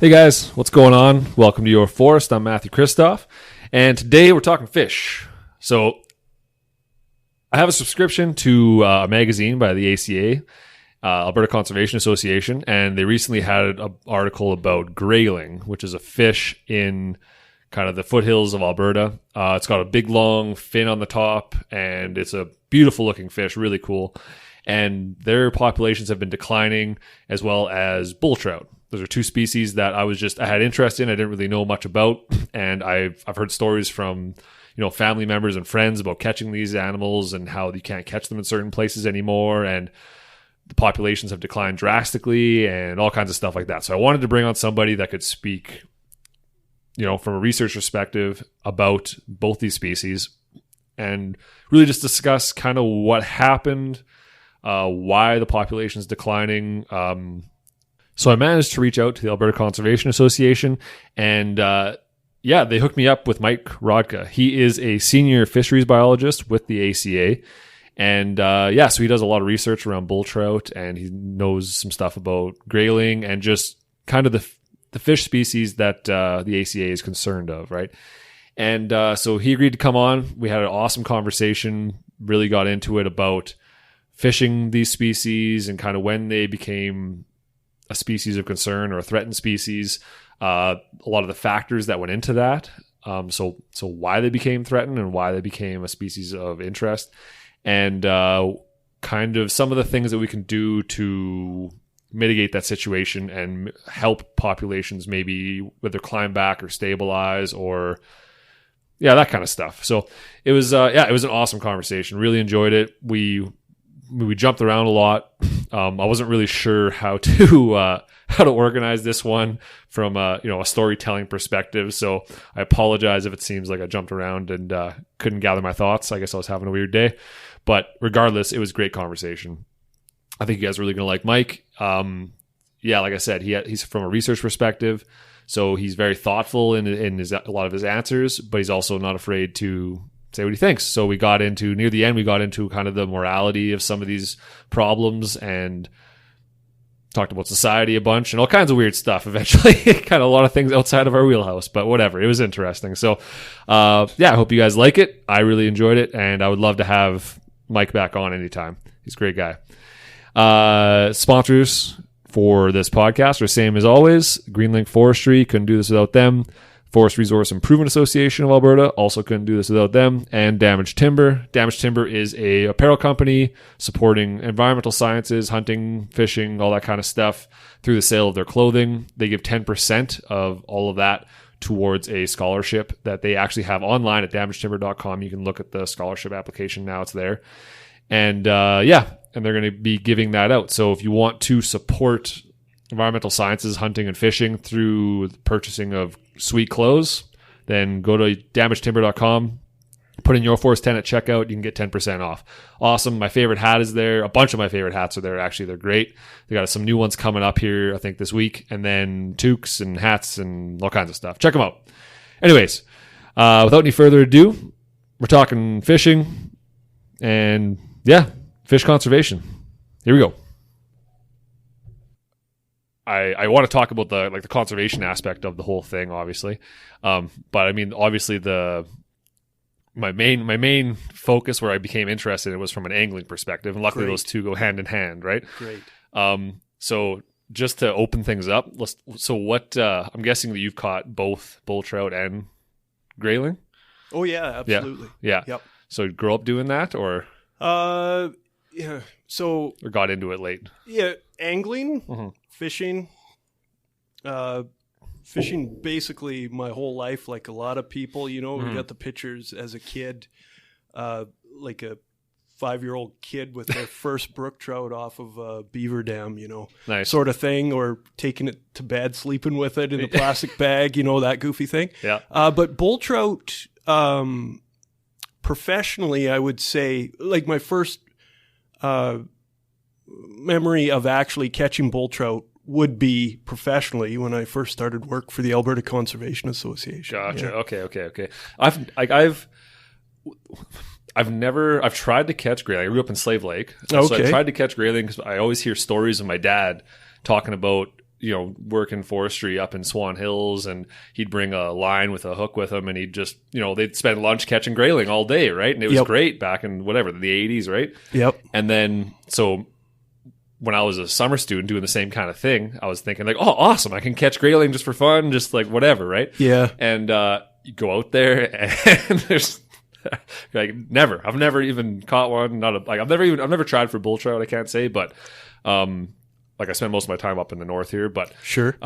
Hey guys, what's going on? Welcome to Your Forest. I'm Matthew Christoph, and today we're talking fish. So I have a subscription to a magazine by the ACA, Alberta Conservation Association, and they recently had an article about grayling, which is a fish in kind of the foothills of Alberta. It's got a big long fin on the top, and it's a beautiful looking fish, really cool. And their populations have been declining, as well as bull trout. Those are two species that I had interest in. I didn't really know much about, and I've heard stories from family members and friends about catching these animals and how you can't catch them in certain places anymore, and the populations have declined drastically and all kinds of stuff like that. So I wanted to bring on somebody that could speak, from a research perspective about both these species and really just discuss kind of what happened, why the population is declining. So I managed to reach out to the Alberta Conservation Association, and they hooked me up with Mike Rodtka. He is a senior fisheries biologist with the ACA, and so he does a lot of research around bull trout, and he knows some stuff about grayling and just kind of the fish species that the ACA is concerned of, right? And so he agreed to come on. We had an awesome conversation, really got into it about fishing these species and kind of when they became a species of concern or a threatened species, a lot of the factors that went into that. So why they became threatened and why they became a species of interest, and kind of some of the things that we can do to mitigate that situation and help populations maybe whether climb back or stabilize or that kind of stuff. So it was an awesome conversation. Really enjoyed it. We jumped around a lot. I wasn't really sure how to organize this one from a storytelling perspective. So I apologize if it seems like I jumped around and couldn't gather my thoughts. I guess I was having a weird day, but regardless, it was a great conversation. I think you guys are really going to like Mike. Like I said, he's from a research perspective, so he's very thoughtful in a lot of his answers, but he's also not afraid to say what he thinks. So near the end, we got into kind of the morality of some of these problems and talked about society a bunch and all kinds of weird stuff eventually. Kind of a lot of things outside of our wheelhouse, but whatever. It was interesting. So, I hope you guys like it. I really enjoyed it, and I would love to have Mike back on anytime. He's a great guy. Sponsors for this podcast are same as always. Greenlink Forestry, couldn't do this without them. Forest Resource Improvement Association of Alberta, also couldn't do this without them. And Damage Timber. Damage Timber is a apparel company supporting environmental sciences, hunting, fishing, all that kind of stuff through the sale of their clothing. They give 10% of all of that towards a scholarship that they actually have online at damagetimber.com. You can look at the scholarship application now. It's there. And and they're going to be giving that out. So if you want to support environmental sciences, hunting and fishing through the purchasing of sweet clothes, then go to damagetimber.com, put in Your Forest 10 at checkout, you can get 10% off. Awesome. My favorite hat is there. A bunch of my favorite hats are there. Actually, they're great. They got some new ones coming up here, I think this week, and then toques and hats and all kinds of stuff. Check them out. Anyways, without any further ado, we're talking fishing and fish conservation. Here we go. I want to talk about the conservation aspect of the whole thing, obviously. But I mean, obviously my main focus where I became interested in was from an angling perspective, and luckily those two go hand in hand, right? Great. So just to open things up, I'm guessing that you've caught both bull trout and grayling? Oh yeah, absolutely. Yeah. Yep. So you grow up doing that, or yeah. So or got into it late? Yeah, angling. Mm-hmm. Fishing basically my whole life, like a lot of people, we got the pictures as a kid, like a 5-year-old kid with their first brook trout off of a beaver dam, nice. Sort of thing, or taking it to bed, sleeping with it in a plastic bag, that goofy thing. Yeah. But bull trout, professionally, I would say, like my first memory of actually catching bull trout would be professionally when I first started work for the Alberta Conservation Association. Gotcha. Yeah. Okay. I've tried to catch grayling. I grew up in Slave Lake. So I tried to catch grayling because I always hear stories of my dad talking about working forestry up in Swan Hills, and he'd bring a line with a hook with him, and he'd just, they'd spend lunch catching grayling all day, right? And it was great back in the 80s, right? Yep. And then, so when I was a summer student doing the same kind of thing, I was thinking like, oh, awesome, I can catch grayling just for fun, just like whatever, right? Yeah. And you go out there, and there's like I've never even caught one. I've never tried for bull trout, I can't say, but like I spend most of my time up in the north here, but sure.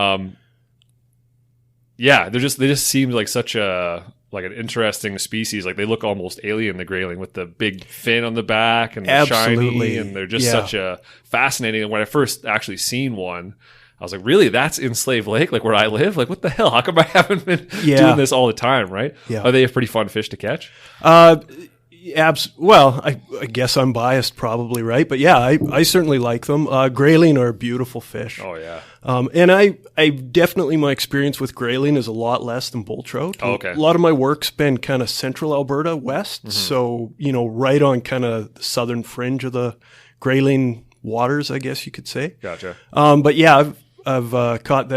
Yeah, they just seem like such an interesting species. Like they look almost alien, the grayling, with the big fin on the back and the shiny, and they're just such a fascinating. And when I first actually seen one, I was like, really, that's in Slave Lake, like where I live? Like, what the hell? How come I haven't been doing this all the time, right? Yeah. Are they a pretty fun fish to catch? Well, I guess I'm biased probably, right? But yeah, I certainly like them. Grayling are a beautiful fish. Oh, yeah. And I definitely, my experience with grayling is a lot less than bull trout. Oh, okay. A lot of my work's been kind of central Alberta west. Mm-hmm. So, right on kind of the southern fringe of the grayling waters, I guess you could say. Gotcha. But yeah, I've caught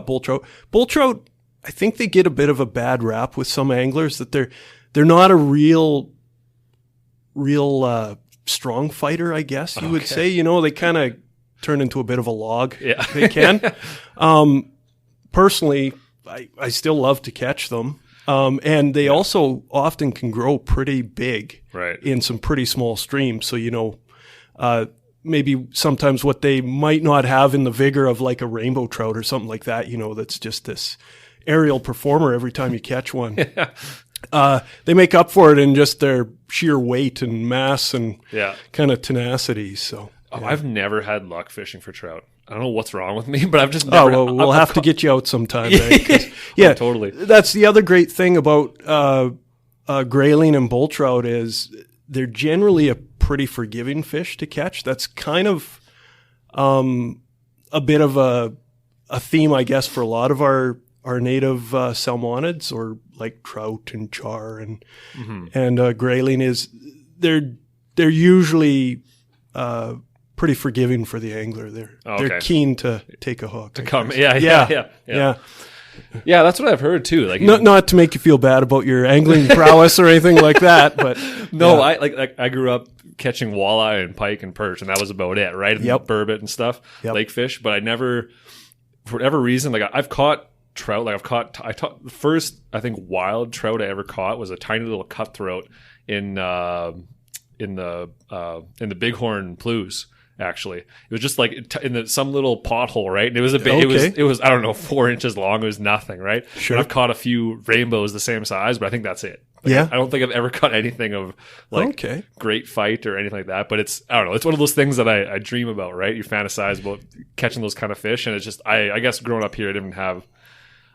bull trout. Bull trout, I think they get a bit of a bad rap with some anglers that they're not a real strong fighter, I guess you would say. They kind of turn into a bit of a log. Yeah. They can. Personally, I still love to catch them. And they also often can grow pretty big in some pretty small streams. So, maybe sometimes what they might not have in the vigor of like a rainbow trout or something like that, that's just this aerial performer every time you catch one. Yeah. They make up for it in just their sheer weight and mass and kind of tenacity. So I've never had luck fishing for trout. I don't know what's wrong with me, but I've just never. Oh, well, we'll have to get you out sometime. Right? Yeah, totally. That's the other great thing about grayling and bull trout is they're generally a pretty forgiving fish to catch. That's kind of a bit of a theme, I guess, for a lot of our native salmonids, or like trout and char and grayling is they're usually pretty forgiving for the angler. They're keen to take a hook. Yeah. Yeah, that's what I've heard too. Like not to make you feel bad about your angling prowess or anything like that, but no, I grew up catching walleye and pike and perch, and that was about it, right? And burbot and stuff, lake fish. But I never, for whatever reason, like I've caught trout. Like the first, I think, wild trout I ever caught was a tiny little cutthroat in the Bighorn Ploughs. Actually, it was just like in some little pothole, right? And it was a bit. It was I don't know, 4 inches long. It was nothing, right? Sure. And I've caught a few rainbows the same size, but I think that's it. Like, I don't think I've ever caught anything of like great fight or anything like that. But I don't know. It's one of those things that I dream about, right? You fantasize about catching those kind of fish, and it's just I guess growing up here, I didn't have.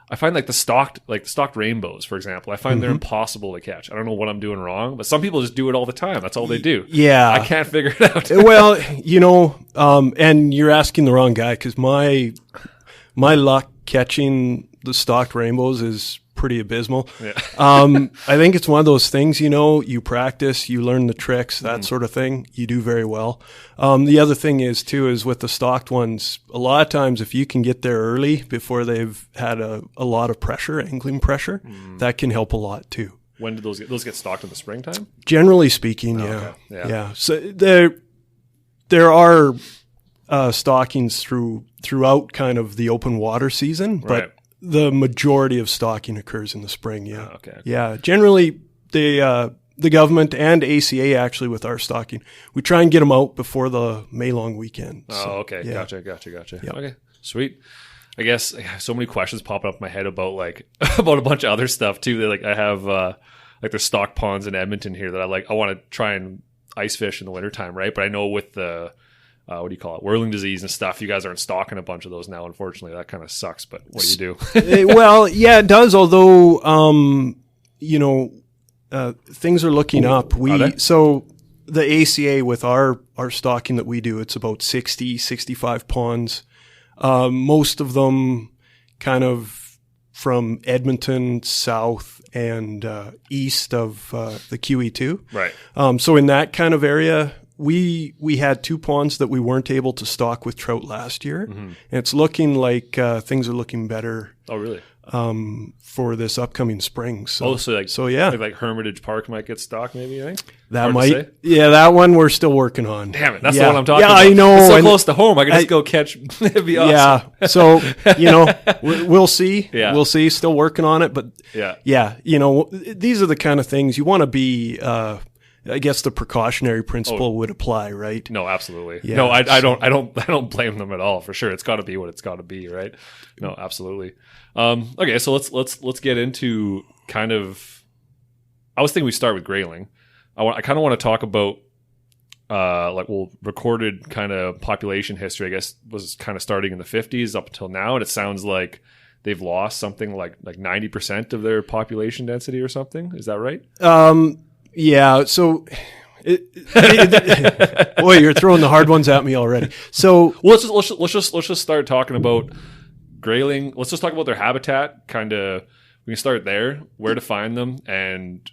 I find the stocked rainbows, for example, I find they're impossible to catch. I don't know what I'm doing wrong, but some people just do it all the time. That's all they do. Yeah. I can't figure it out. Well, and you're asking the wrong guy, because my luck catching the stocked rainbows is pretty abysmal. Yeah. I think it's one of those things, you practice, you learn the tricks, that sort of thing. You do very well. The other thing is with the stocked ones, a lot of times if you can get there early before they've had a lot of pressure, angling pressure, that can help a lot too. When do those get stocked in the springtime? Generally speaking, yeah. Okay. Yeah. So there are stockings throughout kind of the open water season, but the majority of stocking occurs in the spring. Yeah. Oh, okay. Yeah. Generally, the government and ACA actually with our stocking, we try and get them out before the May long weekend. So, okay. Yeah. Gotcha. Yep. Okay. Sweet. I guess I have so many questions popping up in my head about about a bunch of other stuff too. That I have there's stock ponds in Edmonton here that I want to try and ice fish in the wintertime, right? But I know with the what do you call it? Whirling disease and stuff. You guys aren't stocking a bunch of those now, unfortunately. That kind of sucks, but what do you do? Well, yeah, it does. Although, things are looking up. So the ACA with our stocking that we do, it's about 60, 65 ponds. Most of them kind of from Edmonton south and east of the QE2. Right. So in that kind of area, we had 2 ponds that we weren't able to stock with trout last year, and it's looking like things are looking better. Oh, really? For this upcoming spring. So yeah, like Hermitage Park might get stocked. Maybe you think that that one we're still working on. Damn it, that's the one I'm talking about. I know. It's so close to home. I could just go catch. It'd be awesome. Yeah. So we'll see. Yeah. We'll see. Still working on it, but yeah. These are the kind of things you want to be. I guess the precautionary principle would apply, right? No, absolutely. Yeah, no, I don't blame them at all. For sure, it's got to be what it's got to be, right? No, absolutely. Okay, so let's get into kind of. I was thinking we start with grayling. I kind of want to talk about recorded kind of population history. I guess was kind of starting in the 50s up until now, and it sounds like they've lost something like 90% of their population density or something. Is that right? Yeah, so boy, you're throwing the hard ones at me already. So let's just start talking about grayling. Let's just talk about their habitat. Kind of, we can start there, where to find them, and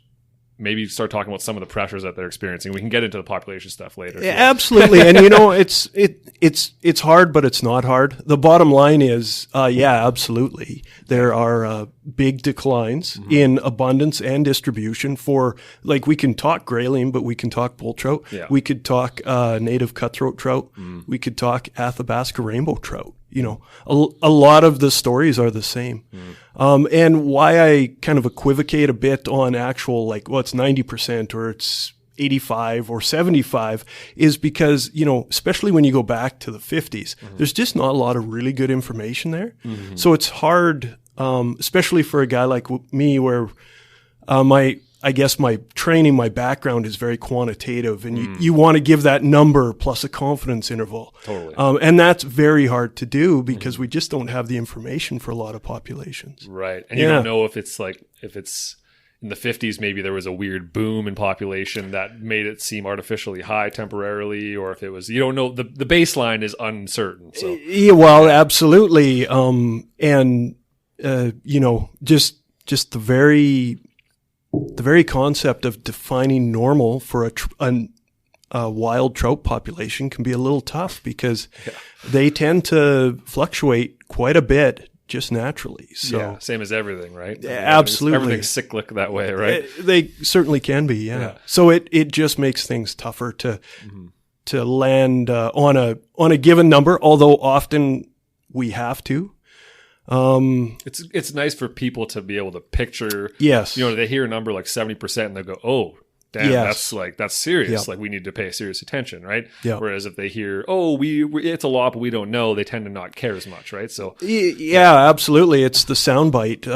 maybe start talking about some of the pressures that they're experiencing. We can get into the population stuff later. Yeah, absolutely, and it's hard, but it's not hard. The bottom line is, absolutely, there are big declines in abundance and distribution for, like, we can talk grayling, but we can talk bull trout. Yeah. We could talk native cutthroat trout. We could talk Athabasca rainbow trout. A lot of the stories are the same. And why I kind of equivocate a bit on actual, it's 90% or it's 85 or 75 is because, especially when you go back to the 50s, there's just not a lot of really good information there. So it's hard, especially for a guy like me where I guess my training, my background is very quantitative, and you want to give that number plus a confidence interval. Totally. And that's very hard to do because we just don't have the information for a lot of populations. Right. And you don't know if it's in the 50s, maybe there was a weird boom in population that made it seem artificially high temporarily, or if it was, you don't know, the baseline is uncertain. So. Yeah, well, absolutely. Just the very concept of defining normal for a wild trout population can be a little tough because they tend to fluctuate quite a bit just naturally. So same as everything, right? Absolutely. Everything's cyclic that way, right? They certainly can be, yeah. So it just makes things tougher to land on a given number, although often we have to. It's nice for people to be able to picture. Yes. They hear a number like 70% and they go, "Oh, damn, that's serious. Yep. Like we need to pay serious attention," right? Yep. Whereas if they hear, "Oh, it's a lot, but we don't know," they tend to not care as much, right? So absolutely, it's the soundbite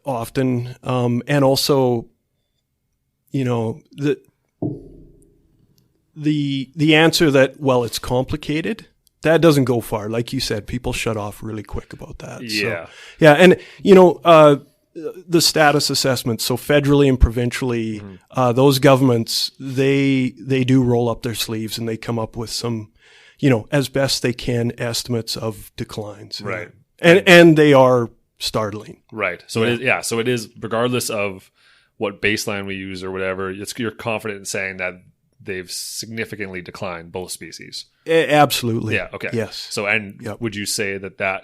often, and also, the answer that it's complicated. That doesn't go far. Like you said, people shut off really quick about that. Yeah. So, and, the status assessments, so federally and provincially, those governments, they do roll up their sleeves and they come up with some, as best they can, estimates of declines. Right. And they are startling. Right. So it is, regardless of what baseline we use or whatever, you're confident in saying that they've significantly declined, both species. Absolutely. Yeah. Okay. Yes. So, would you say that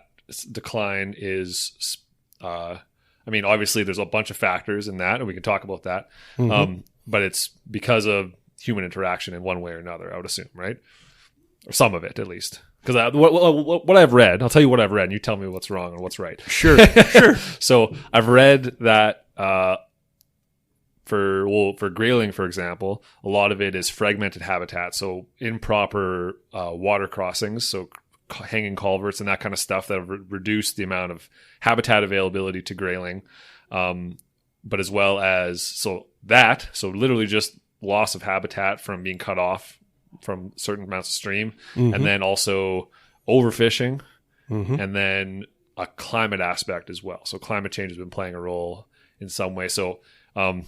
decline is, obviously there's a bunch of factors in that, and we can talk about that. But it's because of human interaction in one way or another, I would assume, right? Or some of it, at least. Because what I've read, I'll tell you what I've read, and you tell me what's wrong and what's right. Sure. So I've read that, for grayling, for example, a lot of it is fragmented habitat, so improper water crossings, so hanging culverts and that kind of stuff that have reduced the amount of habitat availability to grayling, but as well as so literally just loss of habitat from being cut off from certain amounts of stream, and then also overfishing, and then a climate aspect as well. So climate change has been playing a role in some way. So I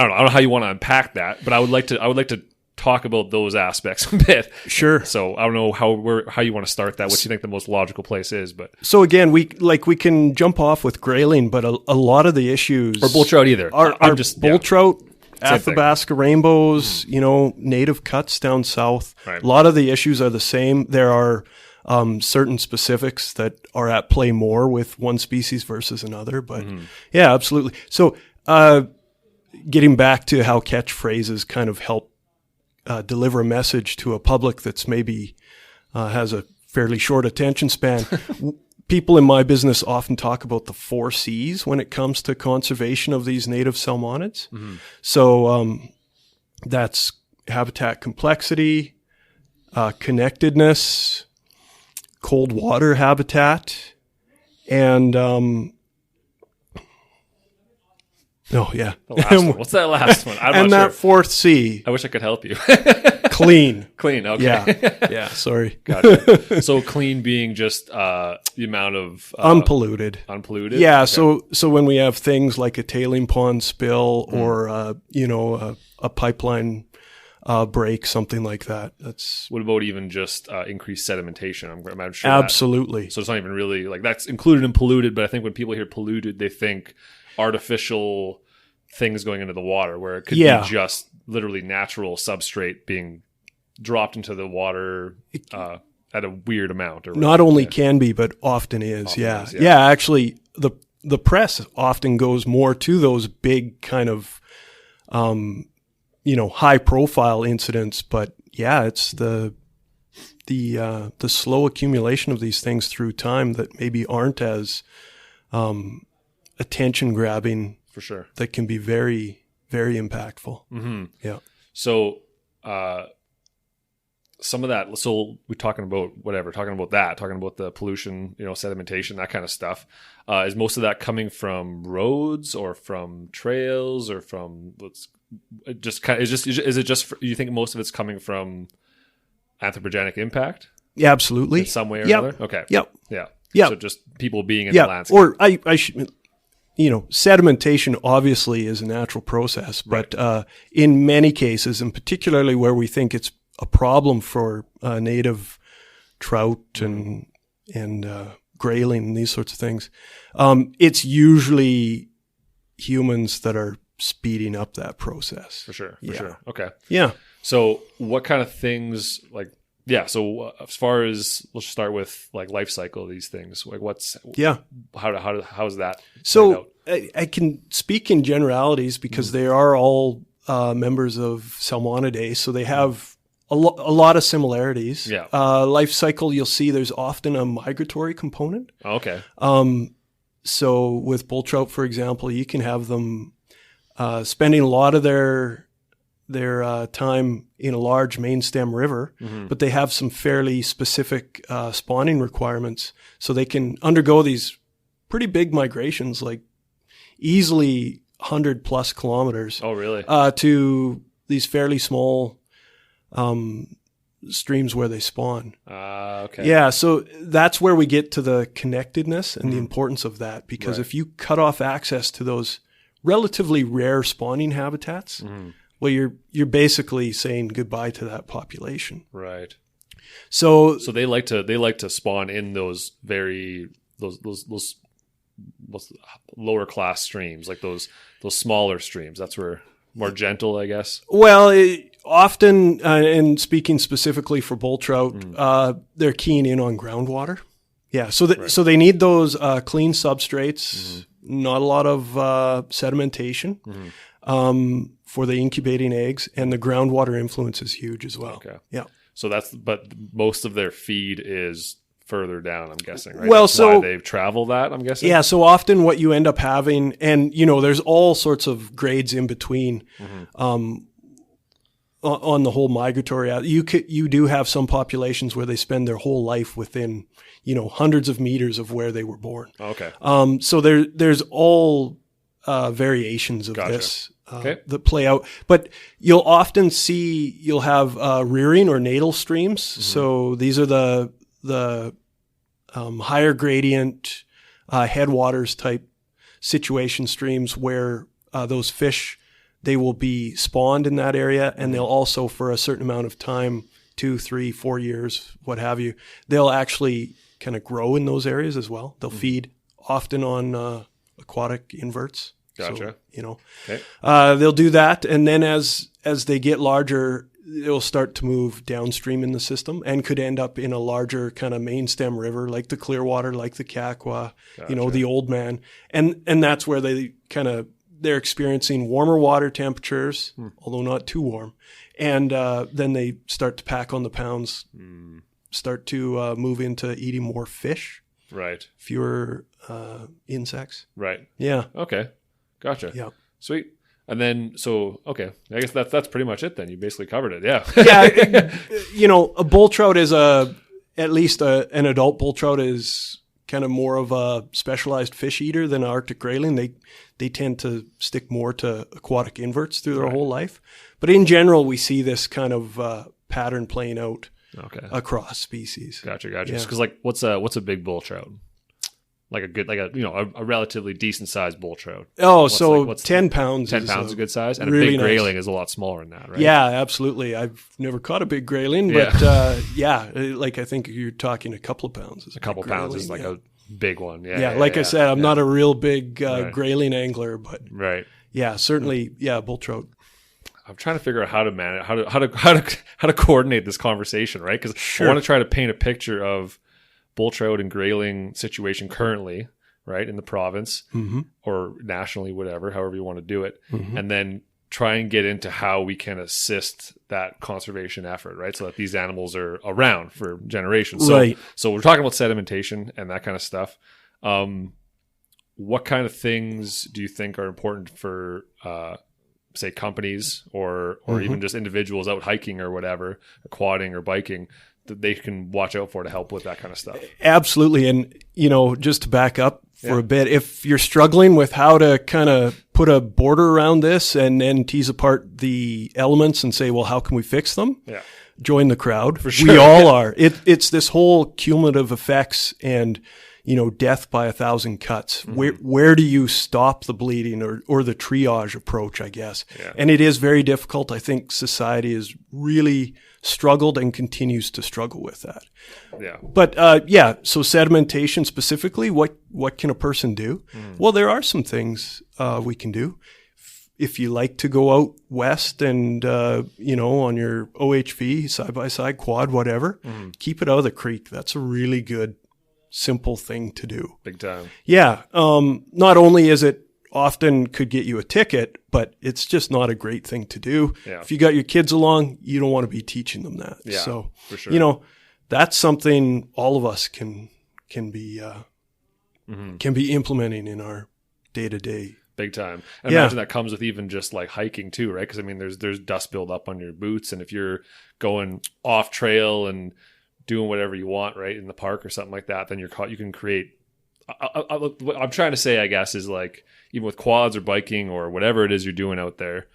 don't know how you want to unpack that, but I would like to talk about those aspects a bit. Sure. So I don't know how you want to start that, what you think the most logical place is, but so again, we can jump off with grayling, but a lot of the issues or bull trout either. Are just bull trout. Athabasca rainbows, native cuts down south. Right. A lot of the issues are the same. There are certain specifics that are at play more with one species versus another. But yeah, absolutely. So getting back to how catchphrases kind of help deliver a message to a public that's maybe has a fairly short attention span. People in my business often talk about the 4 C's when it comes to conservation of these native salmonids. So that's habitat complexity, connectedness, cold water habitat, and The last one. What's that last one? I'm and not that sure. 4th C, I wish I could help you. clean. Clean. Okay. Yeah, sorry. Gotcha. So clean being just the amount of Unpolluted. unpolluted. Yeah, Okay. so when we have things like a tailing pond spill or a pipeline break, something like that, that's What about even just increased sedimentation? I'm sure. absolutely. So it's not even really like that's included in polluted, but I think when people hear polluted, they think artificial things going into the water, where it could be just literally natural substrate being dropped into the water at a weird amount. Or Not only can be, but often is. Often Yeah. is, Yeah, actually, the press often goes more to those big kind of, high profile incidents. But yeah, it's the slow accumulation of these things through time that maybe aren't as attention grabbing, for sure. that can be very, very impactful. Yeah. So some of that. So we're talking about the pollution, sedimentation, that kind of stuff. Is most of that coming from roads or from trails or from you think most of it's coming from anthropogenic impact? Yeah, absolutely. In some way or Yep. another? Okay. Yep. Yeah. Yep. So just people being in the Yeah. landscape. Or I should, sedimentation obviously is a natural process, but in many cases, and particularly where we think it's a problem for native trout and grayling and these sorts of things, it's usually humans that are speeding up that process. For sure. Yeah. Okay. Yeah. So what kind of things so as far as, let's start with like life cycle of these things, like how's that? So I can speak in generalities because they are all members of Salmonidae, so they have a lot of similarities. Yeah. Life cycle, you'll see there's often a migratory component. Okay. So with bull trout, for example, you can have them spending a lot of their time in a large main stem river, but they have some fairly specific spawning requirements. So they can undergo these pretty big migrations, like easily 100+ kilometers. Oh, really? To these fairly small streams where they spawn. Okay. Yeah, so that's where we get to the connectedness and the importance of that, because if you cut off access to those relatively rare spawning habitats, well, you're basically saying goodbye to that population. Right. So they like to spawn in those those lower class streams, like those smaller streams. That's where more gentle, I guess. Well, often, and speaking specifically for bull trout, they're keying in on groundwater. Yeah, so they need those clean substrates, not a lot of sedimentation for the incubating eggs, and the groundwater influence is huge as well. Okay. Yeah. So but most of their feed is further down, I'm guessing, right? Well, That's why they travel that, I'm guessing? Yeah, so often what you end up having, and there's all sorts of grades in between on the whole migratory. You do have some populations where they spend their whole life within, hundreds of meters of where they were born. Okay. So there's all variations of this that play out. But you'll often you'll have rearing or natal streams. So these are the higher gradient headwaters type situation streams where those fish, they will be spawned in that area, and they'll also, for a certain amount of time, 2, 3, 4 years, what have you, they'll actually kind of grow in those areas as well. They'll feed often on aquatic inverts. Gotcha. So, Okay. they'll do that. And then as they get larger, it'll start to move downstream in the system and could end up in a larger kind of main stem river like the Clearwater, like the Kakwa, the Old Man. And that's where they're experiencing warmer water temperatures, although not too warm. And then they start to pack on the pounds, start to move into eating more fish. Right. Fewer insects. Right. Yeah. Okay. Gotcha. Yeah. Sweet. And then, I guess that's pretty much it then. You basically covered it. Yeah. Yeah. A bull trout is an adult bull trout is kind of more of a specialized fish eater than an Arctic grayling. They tend to stick more to aquatic inverts through their whole life. But in general, we see this kind of pattern playing out across species. Gotcha. Yeah. Just because what's a big bull trout? Like a relatively decent sized bull trout. Oh, what's 10 pounds. 10 pounds is a good size, and really a big grayling is a lot smaller than that, right? Yeah, absolutely. I've never caught a big grayling, but I think you're talking a couple of pounds. A couple pounds is like a big one. I said, I'm not a real big grayling angler, but certainly, bull trout. I'm trying to figure out how to manage, how to coordinate this conversation, right? Because I want to try to paint a picture of bull trout and grayling situation currently, right, in the province or nationally, however you want to do it, and then try and get into how we can assist that conservation effort, right, so that these animals are around for generations. So we're talking about sedimentation and that kind of stuff. What kind of things do you think are important for, say, companies or even just individuals out hiking or whatever, or quadding or biking, that they can watch out for to help with that kind of stuff? Absolutely. And, just to back up for a bit, if you're struggling with how to kind of put a border around this and then tease apart the elements and say, well, how can we fix them? Yeah. Join the crowd. For sure. We all are. It's this whole cumulative effects and, death by 1,000 cuts. Where do you stop the bleeding or the triage approach, I guess? Yeah. And it is very difficult. I think society has really struggled and continues to struggle with that. Yeah. But so sedimentation specifically, what can a person do? Well, there are some things we can do. If you like to go out west and on your OHV, side-by-side quad, whatever, keep it out of the creek. That's a really good, simple thing to do. Big time. Yeah. Not only is it often could get you a ticket, but it's just not a great thing to do. Yeah. If you got your kids along, you don't want to be teaching them that. Yeah, so, for sure. That's something all of us can be implementing in our day-to-day. Big time. And imagine that comes with even just like hiking too, right? Because there's dust build up on your boots, and if you're going off trail and doing whatever you want, right, in the park or something like that, then you can create. What I'm trying to say, I guess, is like even with quads or biking or whatever it is you're doing out there,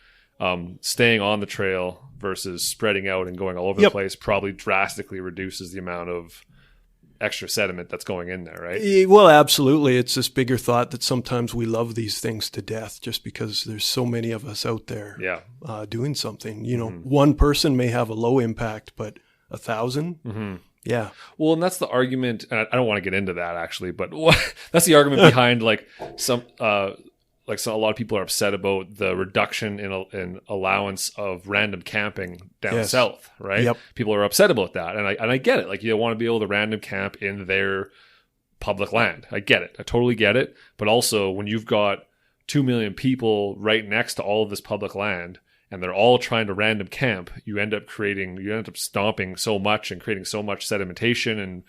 staying on the trail versus spreading out and going all over the place probably drastically reduces the amount of extra sediment that's going in there, right? Well, absolutely. It's this bigger thought that sometimes we love these things to death just because there's so many of us out there doing something. One person may have a low impact, but 1,000? Yeah. Well, and that's the argument, and I don't want to get into that actually, but that's the argument behind a lot of people are upset about the reduction in allowance of random camping down south, right? Yep. People are upset about that, and I get it. Like, you want to be able to random camp in their public land. I get it. I totally get it. But also, when you've got 2 million people right next to all of this public land, and they're all trying to random camp, you end up stomping so much and creating so much sedimentation and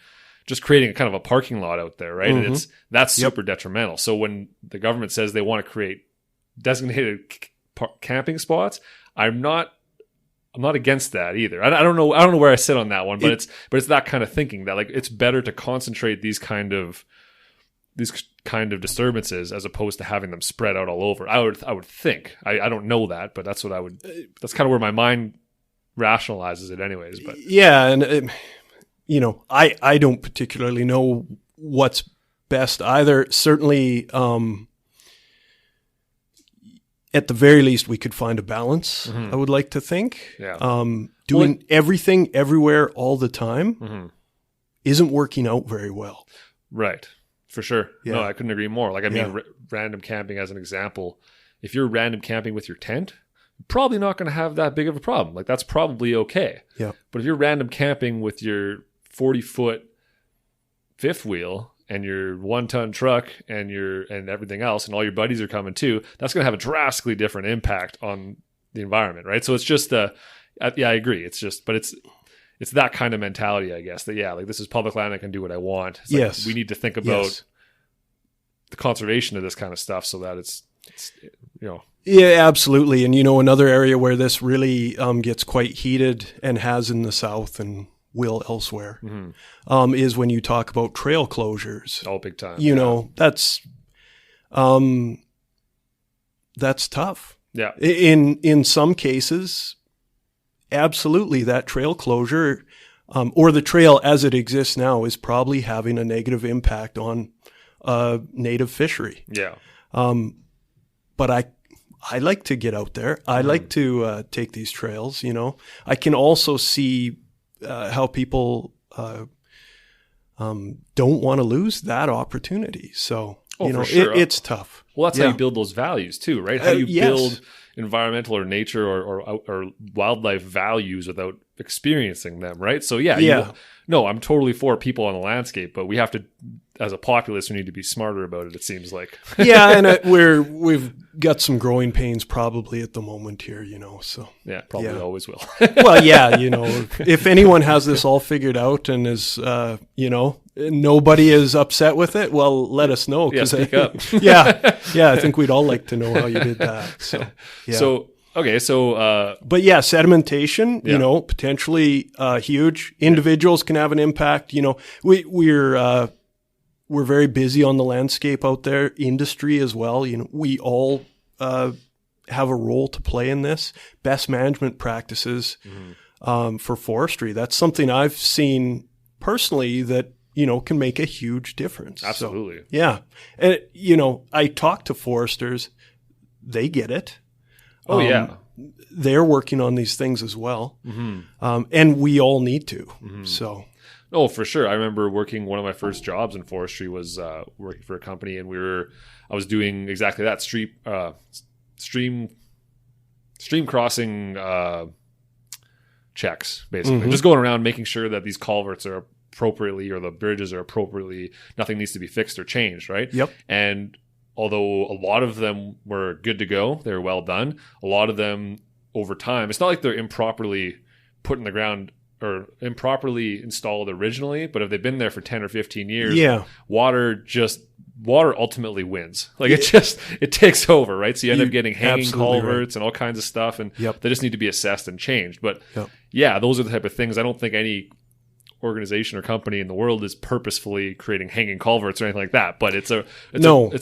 just creating a kind of a parking lot out there, right? And that's super detrimental. So when the government says they want to create designated camping spots, I'm not against that either. I don't know where I sit on that one, but it's that kind of thinking that like it's better to concentrate these kind of disturbances as opposed to having them spread out all over. I would think. I don't know that, but that's what that's kind of where my mind rationalizes it anyways. But yeah, and I don't particularly know what's best either. Certainly, at the very least, we could find a balance, I would like to think. Yeah. Doing everything everywhere all the time isn't working out very well. Right. For sure. Yeah. No, I couldn't agree more. Like, I mean, random camping as an example. If you're random camping with your tent, you're probably not going to have that big of a problem. Like, that's probably okay. Yeah. But if you're random camping with your 40-foot fifth wheel and your 1-ton truck and everything else, and all your buddies are coming too, that's going to have a drastically different impact on the environment, right? So it's just I agree. It's just, but it's that kind of mentality, I guess, that, like, this is public land, I can do what I want. It's yes. Like, we need to think about the conservation of this kind of stuff so that it's Yeah, absolutely. And, another area where this really gets quite heated and has in the South and will elsewhere is when you talk about trail closures. Oh, big time. That's tough. Yeah. In some cases, absolutely, that trail closure or the trail as it exists now is probably having a negative impact on native fishery. Yeah. But I like to get out there. I like to take these trails, I can also see how people don't want to lose that opportunity. So, for sure. It's tough. Well, that's how you build those values too, right? How do you build environmental or nature or wildlife values without experiencing them, right? So I'm totally for people on the landscape, but we have to, as a populace, we need to be smarter about it. It seems like. And we've got some growing pains probably at the moment here, So probably always will. Well, if anyone has this all figured out and is, nobody is upset with it, well, let us know. Speak up. I think we'd all like to know how you did that. So, but sedimentation, potentially huge. Individuals can have an impact. We're very busy on the landscape out there. Industry as well. We all have a role to play in this. Best management practices for forestry. That's something I've seen personally that can make a huge difference. Absolutely. So, and I talk to foresters. They get it. They're working on these things as well. And we all need to. So. Oh, for sure. I remember working, one of my first jobs in forestry was working for a company, and I was doing exactly that, stream crossing checks, basically. Just going around making sure that these culverts are appropriately, or the bridges are appropriately, nothing needs to be fixed or changed, right? Yep. And although a lot of them were good to go, they were well done, a lot of them over time, it's not like they're improperly put in the ground or improperly installed originally, but if they've been there for 10 or 15 years, water ultimately wins. Like it takes over, right? So you end up getting hanging culverts and all kinds of stuff, and they just need to be assessed and changed. But those are the type of things I don't think any organization or company in the world is purposefully creating hanging culverts or anything like that. But it's a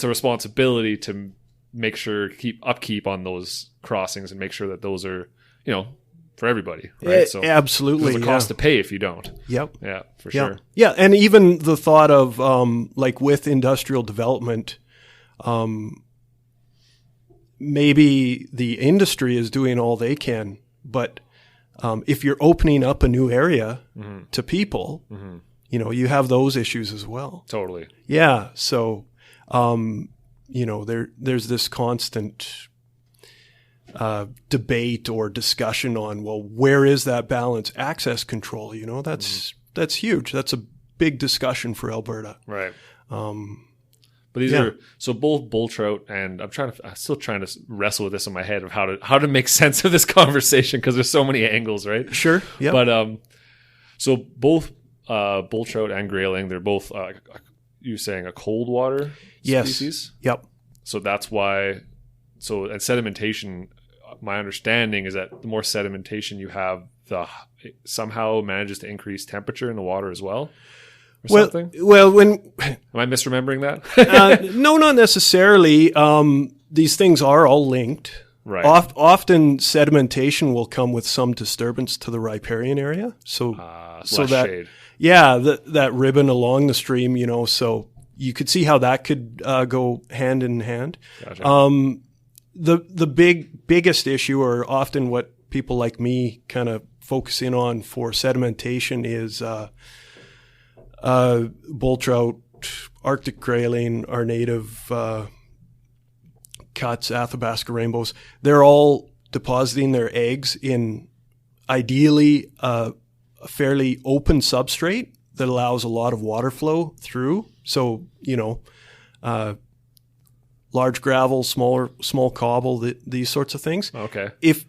responsibility to make sure keep upkeep on those crossings and make sure that those are, for everybody, right? So absolutely, there's a cost to pay if you don't. Yep. Yeah, for sure. Yeah, and even the thought of like with industrial development, maybe the industry is doing all they can, but if you're opening up a new area to people, you have those issues as well. Totally. Yeah. So, there's this constant debate or discussion on, well, where is that balance? Access control, that's huge. That's a big discussion for Alberta. Right. But these are, so both bull trout, and I'm still trying to wrestle with this in my head of how to make sense of this conversation, because there's so many angles, right? Sure. Yeah. But so both bull trout and grayling, they're both you're saying a cold water species? Yep. So that's why. So, and sedimentation, my understanding is that the more sedimentation you have, it somehow manages to increase temperature in the water as well. Something? Well, am I misremembering that? No, not necessarily. These things are all linked. Right. Often sedimentation will come with some disturbance to the riparian area. So that shade. That ribbon along the stream, so you could see how that could go hand in hand. Gotcha. The biggest issue, or often what people like me kind of focus in on for sedimentation, is bull trout Arctic grayling, our native cuts, Athabasca rainbows, they're all depositing their eggs in ideally a fairly open substrate that allows a lot of water flow through. So, large gravel, small cobble, these sorts of things. Okay. If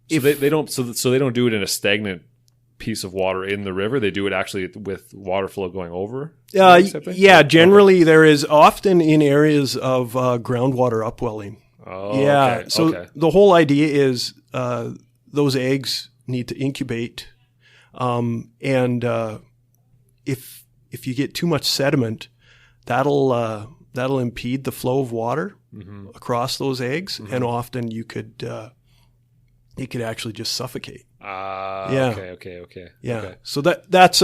they don't do it in a stagnant piece of water in the river. They do it actually with water flow going over. Generally there is often in areas of groundwater upwelling. Oh, yeah. Okay. So the whole idea is those eggs need to incubate, and if you get too much sediment, that'll impede the flow of water across those eggs, and often you could actually just suffocate. Okay. Yeah. Okay. So that's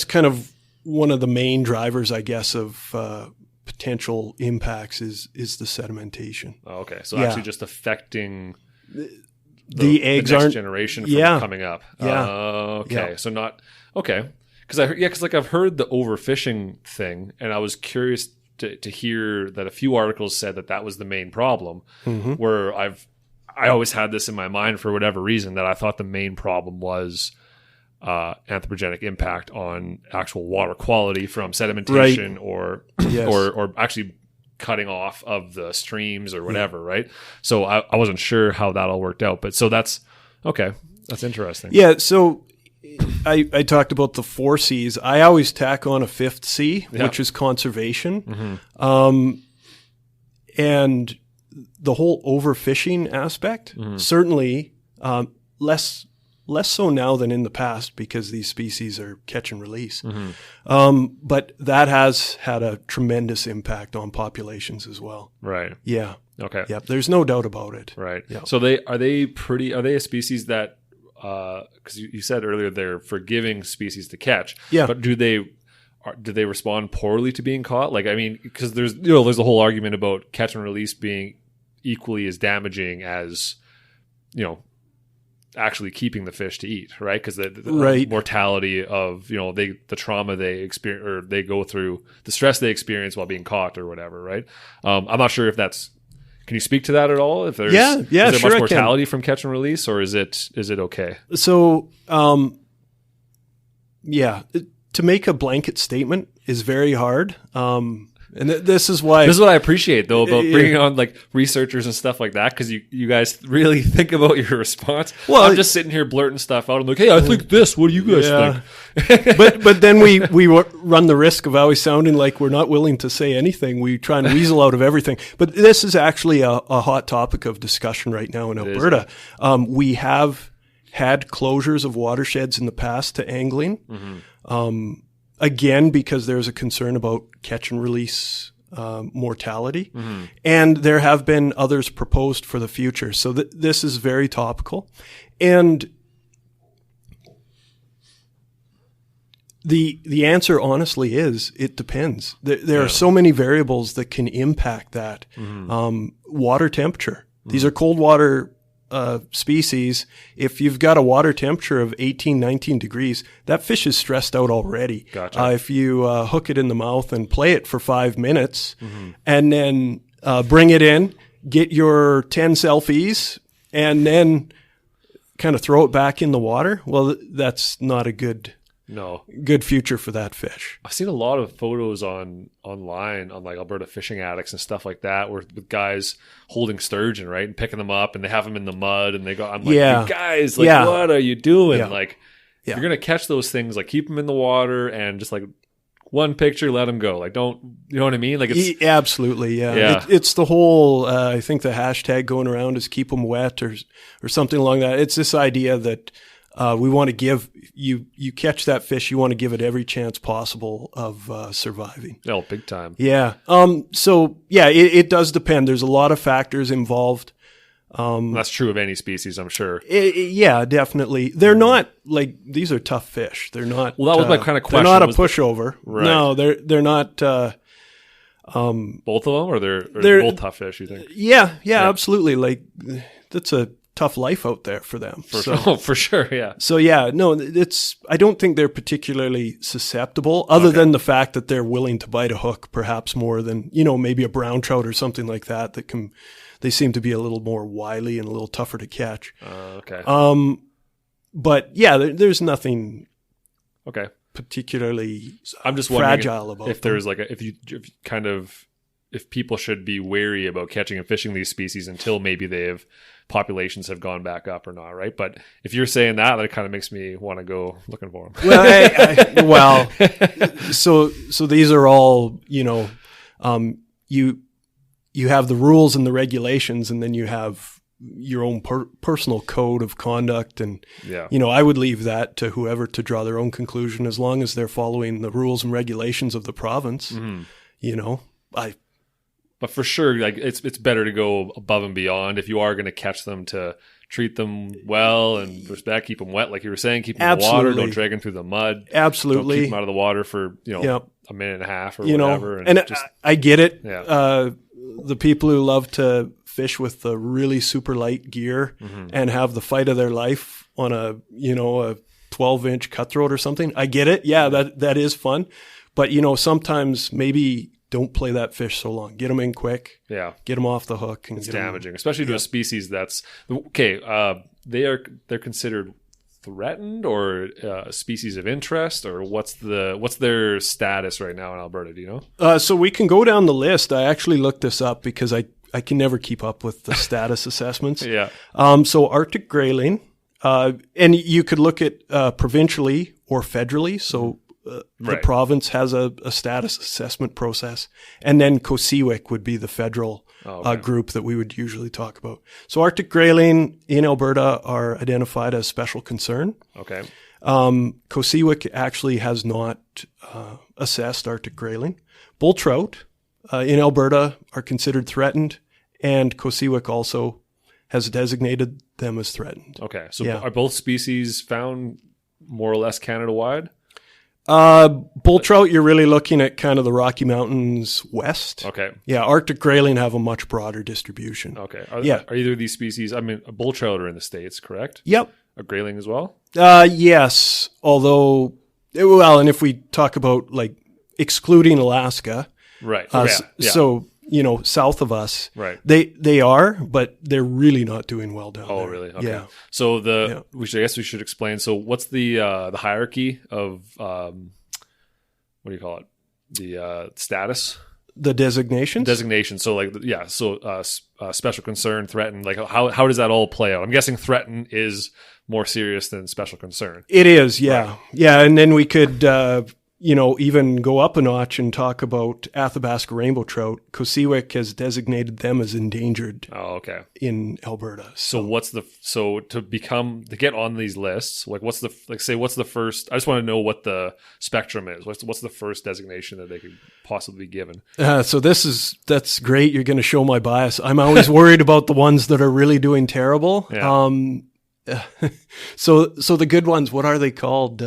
kind of one of the main drivers, I guess, of potential impacts is the sedimentation. Oh, okay. So actually just affecting the eggs next aren't generation from coming up. Yeah. Okay. So not okay. Because I've heard the overfishing thing, and I was curious to hear that a few articles said that was the main problem. Where I always had this in my mind for whatever reason, that I thought the main problem was anthropogenic impact on actual water quality from sedimentation or actually cutting off of the streams or whatever, right? So I wasn't sure how that all worked out, but so that's okay. That's interesting. Yeah. So I talked about the 4 C's. I always tack on a 5th C, which is conservation, and the whole overfishing aspect, certainly less so now than in the past because these species are catch and release. But that has had a tremendous impact on populations as well. Right. Yeah. Okay. Yeah. There's no doubt about it. Right. Yeah. So are they a species that, because you said earlier they're forgiving species to catch. Yeah. But do they respond poorly to being caught? Like, I mean, because there's a whole argument about catch and release being equally as damaging as, actually keeping the fish to eat, right? Because the mortality of, the trauma they experience, or they go through, the stress they experience while being caught or whatever, right? I'm not sure if that's, can you speak to that at all? If there's, is there much mortality from catch and release, or is it okay? So, to make a blanket statement is very hard. And this is why... This is what I appreciate, though, about bringing on like researchers and stuff like that, because you guys really think about your response. Well, I'm just sitting here blurting stuff out. I'm like, hey, I think this. What do you guys think? but then we run the risk of always sounding like we're not willing to say anything. We try and weasel out of everything. But this is actually a hot topic of discussion right now in Alberta. We have had closures of watersheds in the past to angling. Again, because there's a concern about catch and release mortality. And there have been others proposed for the future. So this is very topical. And the answer, honestly, is it depends. There are so many variables that can impact that. Water temperature. These are cold water species. If you've got a water temperature of 18, 19 degrees, that fish is stressed out already. Gotcha. If you hook it in the mouth and play it for 5 minutes and then bring it in, get your 10 selfies, and then kind of throw it back in the water, well, that's not a good future for that fish. I've seen a lot of photos online on like Alberta fishing addicts and stuff like that, with guys holding sturgeon, right, and picking them up, and they have them in the mud, and they go, I'm like, you guys, like, what are you doing? Like, if you're gonna catch those things, like, keep them in the water and just like one picture, let them go. Like, don't, you know what I mean? Like, it's absolutely, it's the whole. I think the hashtag going around is keep them wet or something along that. It's this idea that. We want to give you catch that fish. You want to give it every chance possible of surviving. Oh, big time. Yeah. So yeah, it does depend. There's a lot of factors involved. That's true of any species, I'm sure. Yeah, definitely. They're not like, these are tough fish. They're not. Well, that was my kind of question. They're not a pushover. Right. No, they're not. Both of them, or they're both tough fish, you think? Yeah, absolutely. Like, that's a tough life out there for them. For sure, yeah. So yeah, no, I don't think they're particularly susceptible, other than the fact that they're willing to bite a hook, perhaps more than, maybe a brown trout or something like that. They seem to be a little more wily and a little tougher to catch. Okay. But yeah, there's nothing. Okay. Particularly, I'm just fragile about if there's like if people should be wary about catching and fishing these species until maybe populations have gone back up or not, right? But if you're saying that kind of makes me want to go looking for them. Well, so these are all, you have the rules and the regulations, and then you have your own personal code of conduct. And, I would leave that to whoever to draw their own conclusion, as long as they're following the rules and regulations of the province. But for sure, like it's better to go above and beyond if you are going to catch them, to treat them well and respect, keep them wet, like you were saying, keep them in the water, don't drag them through the mud. Absolutely. Don't keep them out of the water for, a minute and a half or whatever. And I get it. Yeah. The people who love to fish with the really super light gear and have the fight of their life on a 12-inch cutthroat or something, I get it. Yeah, that is fun. But, sometimes maybe don't play that fish so long. Get them in quick. Yeah. Get them off the hook. And it's damaging, especially to a species that's okay. They're considered threatened or a species of interest, or what's their status right now in Alberta? Do you know? So we can go down the list. I actually looked this up because I can never keep up with the status assessments. Yeah. So Arctic grayling, and you could look at provincially or federally. So. The province has a status assessment process, and then COSEWIC would be the federal group that we would usually talk about. So Arctic grayling in Alberta are identified as special concern. Okay. COSEWIC actually has not assessed Arctic grayling. Bull trout in Alberta are considered threatened, and COSEWIC also has designated them as threatened. Okay. So are both species found more or less Canada-wide? Bull trout, you're really looking at kind of the Rocky Mountains west. Okay. Yeah, Arctic grayling have a much broader distribution. Okay. Are either of these species, a bull trout are in the States, correct? Yep. A grayling as well? Yes. Although, and if we talk about like excluding Alaska. Right. So, south of us, right? They are, but they're really not doing well down there. Oh, really? Okay. Yeah. So I guess we should explain. So what's the hierarchy of what do you call it? The status. The designations. So special concern, threatened. Like how does that all play out? I'm guessing threatened is more serious than special concern. It is, yeah, right. Yeah, and then we could. Even go up a notch and talk about Athabasca rainbow trout. COSEWIC has designated them as endangered. Oh, okay. In Alberta. So to get on these lists, like what's the first? I just want to know what the spectrum is. What's the first designation that they could possibly be given? So that's great. You're going to show my bias. I'm always worried about the ones that are really doing terrible. Yeah. So the good ones, what are they called?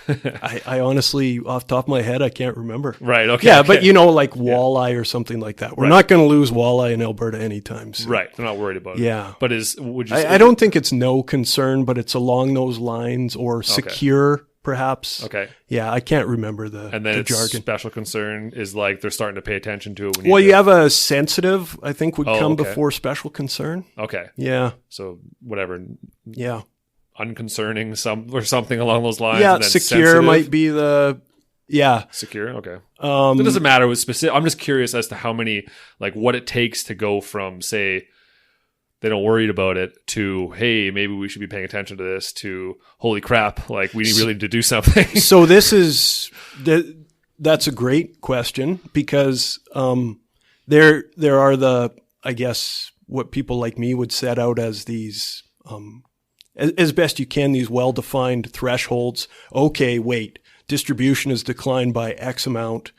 I honestly, off the top of my head, I can't remember. Right. Okay. Yeah, but like walleye or something like that. We're not going to lose walleye in Alberta anytime soon. Right. They're not worried about it. Yeah. But would you say I don't think it's no concern, but it's along those lines, or secure, perhaps. Okay. Yeah, I can't remember and then the jargon. Special concern is like they're starting to pay attention to it. You have a sensitive, I think, would come before special concern. Okay. Yeah. So whatever. Yeah. Unconcerning or something along those lines. Yeah, and then secure sensitive. Might be the secure. Okay. It doesn't matter with specific. I'm just curious as to how many, like what it takes to go from, say, they don't worried about it to, hey, maybe we should be paying attention to this, to holy crap, like we really need to do something. So that's a great question, because there are the, I guess, what people like me would set out as these as best you can, these well-defined thresholds. Okay, wait, distribution has declined by X amount,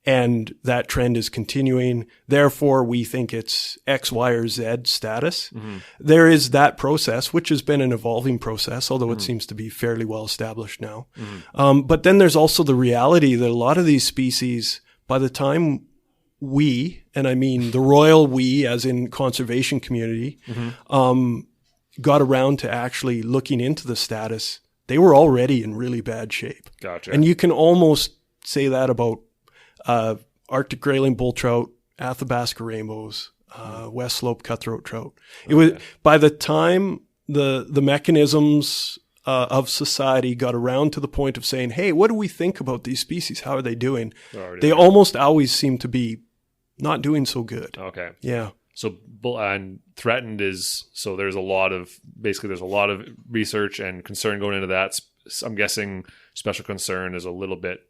and that trend is continuing. Therefore, we think it's X, Y, or Z status. There is that process, which has been an evolving process, although it seems to be fairly well established now. But then there's also the reality that a lot of these species, by the time we, and I mean the royal we, as in conservation community, got around to actually looking into the status, they were already in really bad shape. Gotcha. And you can almost say that about Arctic Grayling Bull Trout, Athabasca Rainbows, West Slope Cutthroat Trout. It was by the time the mechanisms of society got around to the point of saying, hey, what do we think about these species? How are they doing? They almost always seem to be not doing so good. Okay. Yeah. So, and threatened is, so there's a lot of research and concern going into that. I'm guessing special concern is a little bit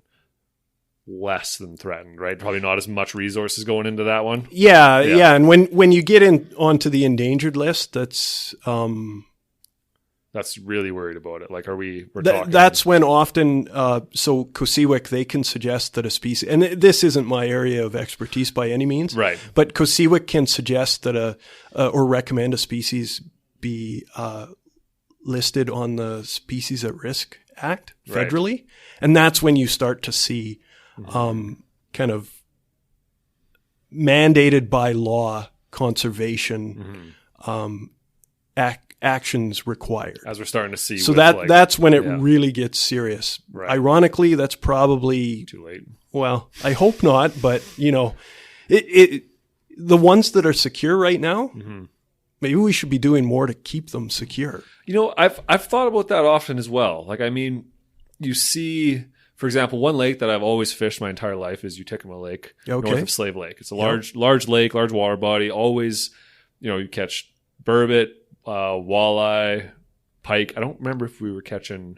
less than threatened, right? Probably not as much resources going into that one. Yeah. And when you get onto the endangered list, that's really worried about it. Like, we're talking. That's when often, so COSEWIC, they can suggest that a species, and this isn't my area of expertise by any means, right? But COSEWIC can suggest that or recommend a species be listed on the Species at Risk Act federally, right. And that's when you start to see kind of mandated by law conservation actions required, as we're starting to see. So that's when it really gets serious. Right. Ironically, that's probably too late. Well, I hope not, but the ones that are secure right now, maybe we should be doing more to keep them secure. I've thought about that often as well. Like, I mean, you see, for example, one lake that I've always fished my entire life is Uticuma Lake, north of Slave Lake. It's a large lake, large water body. Always, you catch burbot, walleye, pike. I don't remember if we were catching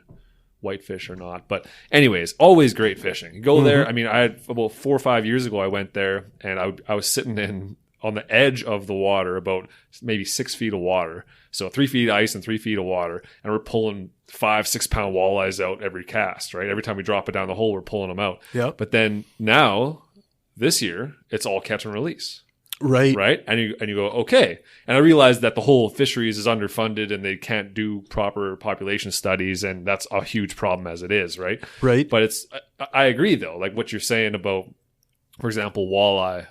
whitefish or not, but anyways, always great fishing. You go there. I mean, I had about 4 or 5 years ago, I went there and I was sitting on the edge of the water, about maybe 6 feet of water. So 3 feet of ice and 3 feet of water. And we're pulling 5-6 pound walleyes out every cast, right? Every time we drop it down the hole, we're pulling them out. Yeah. But then now, this year, it's all catch and release. Right. And you go, okay. And I realized that the whole fisheries is underfunded and they can't do proper population studies, and that's a huge problem as it is, right? Right. But I agree though, like what you're saying about, for example, walleye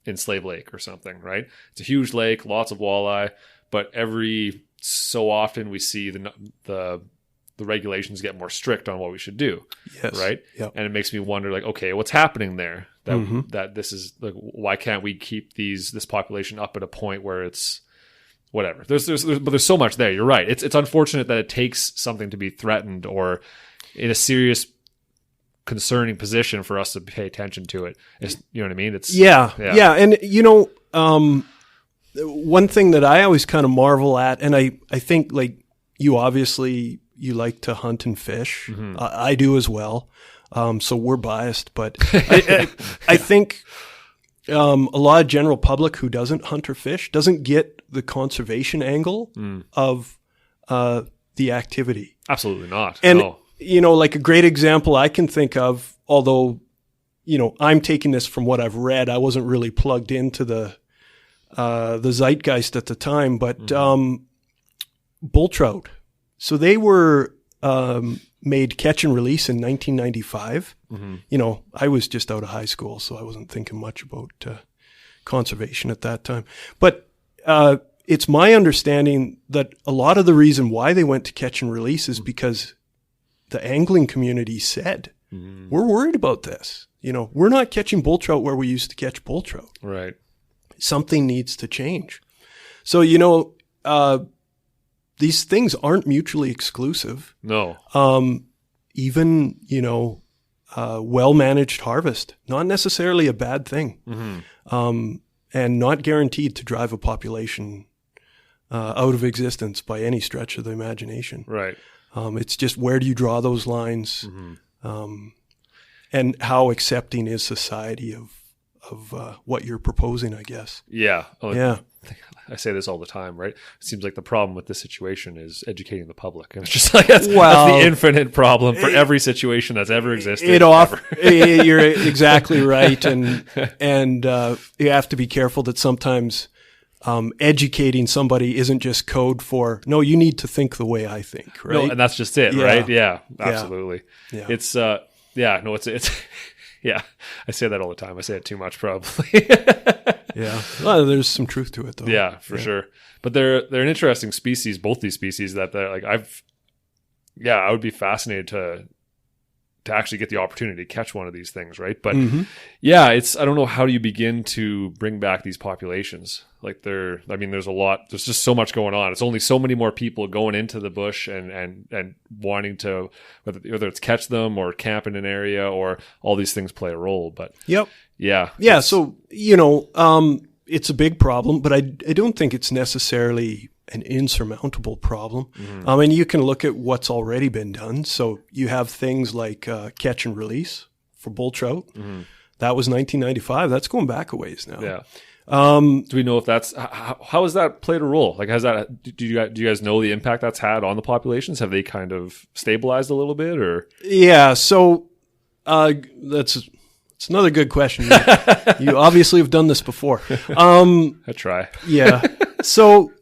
in Slave Lake or something, right? It's a huge lake, lots of walleye, but every so often we see the regulations get more strict on what we should do. Yes. Right. Yep. And it makes me wonder, like, okay, what's happening there? That this is like, why can't we keep this population up at a point where it's whatever? But there's so much there. You're right. It's unfortunate that it takes something to be threatened or in a serious, concerning position for us to pay attention to it. You know what I mean? It's yeah. And one thing that I always kind of marvel at, and I think, like, you obviously you like to hunt and fish. I do as well. So we're biased, but I think a lot of general public who doesn't hunt or fish doesn't get the conservation angle of the activity. Absolutely not. And, no. Like a great example I can think of, although, I'm taking this from what I've read, I wasn't really plugged into the zeitgeist at the time, but bull trout. So they were made catch and release in 1995. I was just out of high school, so I wasn't thinking much about conservation at that time. But it's my understanding that a lot of the reason why they went to catch and release is because the angling community said, we're worried about this. We're not catching bull trout where we used to catch bull trout. Right. Something needs to change. So, these things aren't mutually exclusive. No. Even, well-managed harvest, not necessarily a bad thing. And not guaranteed to drive a population out of existence by any stretch of the imagination. Right. It's just, where do you draw those lines? And how accepting is society of what you're proposing, I guess. Yeah. Yeah. I say this all the time, right? It seems like the problem with this situation is educating the public. And it's just like, that's the infinite problem for every situation that's ever existed. You're exactly right. And you have to be careful that sometimes educating somebody isn't just code for, no, you need to think the way I think, right? No, and that's just it, right? Yeah, absolutely. Yeah. It's Yeah, I say that all the time. I say it too much, probably. Yeah, well, there's some truth to it, though. Yeah, for sure. But they're an interesting species. Both these species that they're like I would be fascinated to actually get the opportunity to catch one of these things, right? But yeah, I don't know, how do you begin to bring back these populations? Like there's just so much going on. It's only so many more people going into the bush and wanting to, whether it's catch them or camp in an area, or all these things play a role. But yeah. So, it's a big problem, but I don't think it's necessarily an insurmountable problem. And you can look at what's already been done. So you have things like catch and release for bull trout. That was 1995. That's going back a ways now. Yeah. Do we know if that's how has that played a role? Like, do you guys know the impact that's had on the populations? Have they kind of stabilized a little bit, or? Yeah. So it's another good question. You obviously have done this before. I try. Yeah. So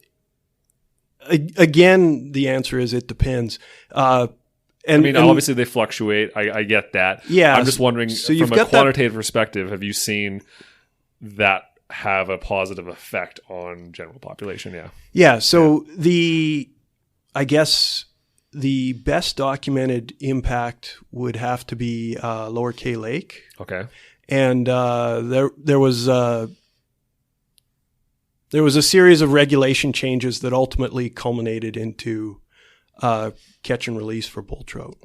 again, the answer is it depends. Obviously they fluctuate. I get that. Yeah. I'm just wondering, from a quantitative perspective, have you seen that have a positive effect on general population? Yeah. Yeah. So I guess the best documented impact would have to be Lower K Lake. Okay. And there was a series of regulation changes that ultimately culminated into catch and release for bull trout.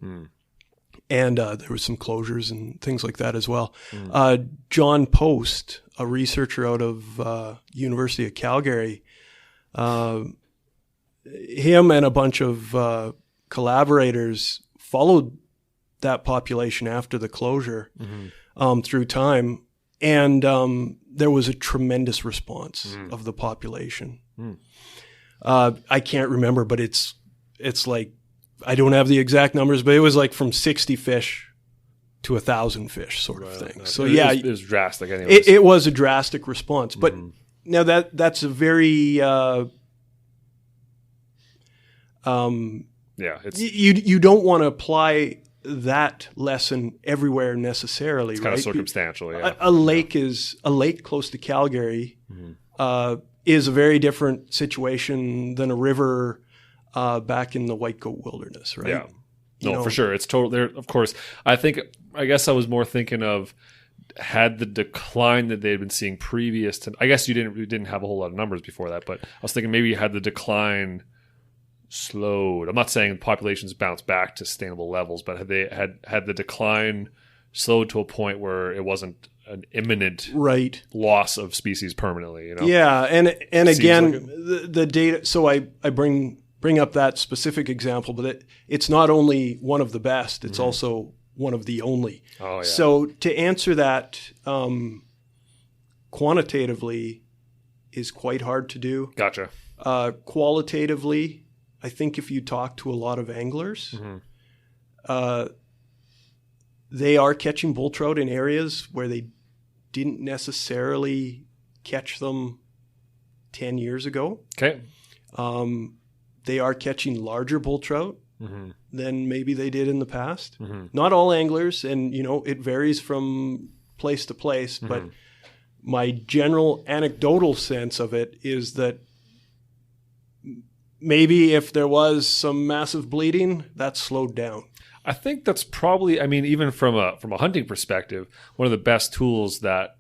And there was some closures and things like that as well. John Post, a researcher out of University of Calgary, him and a bunch of collaborators followed that population after the closure through time. And there was a tremendous response of the population. I can't remember, but it's like, I don't have the exact numbers, but it was like from 60 fish to 1,000 fish sort of thing. So it was drastic. Anyways. It was a drastic response, but now that's a very you don't want to apply that lesson everywhere necessarily. It's kind of circumstantial. Yeah. A lake close to Calgary is a very different situation than a river back in the White Goat Wilderness, right? Yeah. No, for sure. It's totally there. Of course, I guess I was more thinking of, had the decline that they had been seeing previous to, I guess you didn't have a whole lot of numbers before that, but I was thinking maybe had the decline slowed. I'm not saying populations bounced back to sustainable levels, but had the decline slowed to a point where it wasn't an imminent loss of species permanently, you know? Yeah. And again, the data, so I bring up that specific example, but it's not only one of the best, it's also one of the only. Oh, yeah. So to answer that quantitatively is quite hard to do. Gotcha. Qualitatively, I think if you talk to a lot of anglers, they are catching bull trout in areas where they didn't necessarily catch them 10 years ago. Okay. They are catching larger bull trout than maybe they did in the past. Not all anglers, and it varies from place to place, but my general anecdotal sense of it is that maybe if there was some massive bleeding, that slowed down. I think that's probably, even from a hunting perspective, one of the best tools that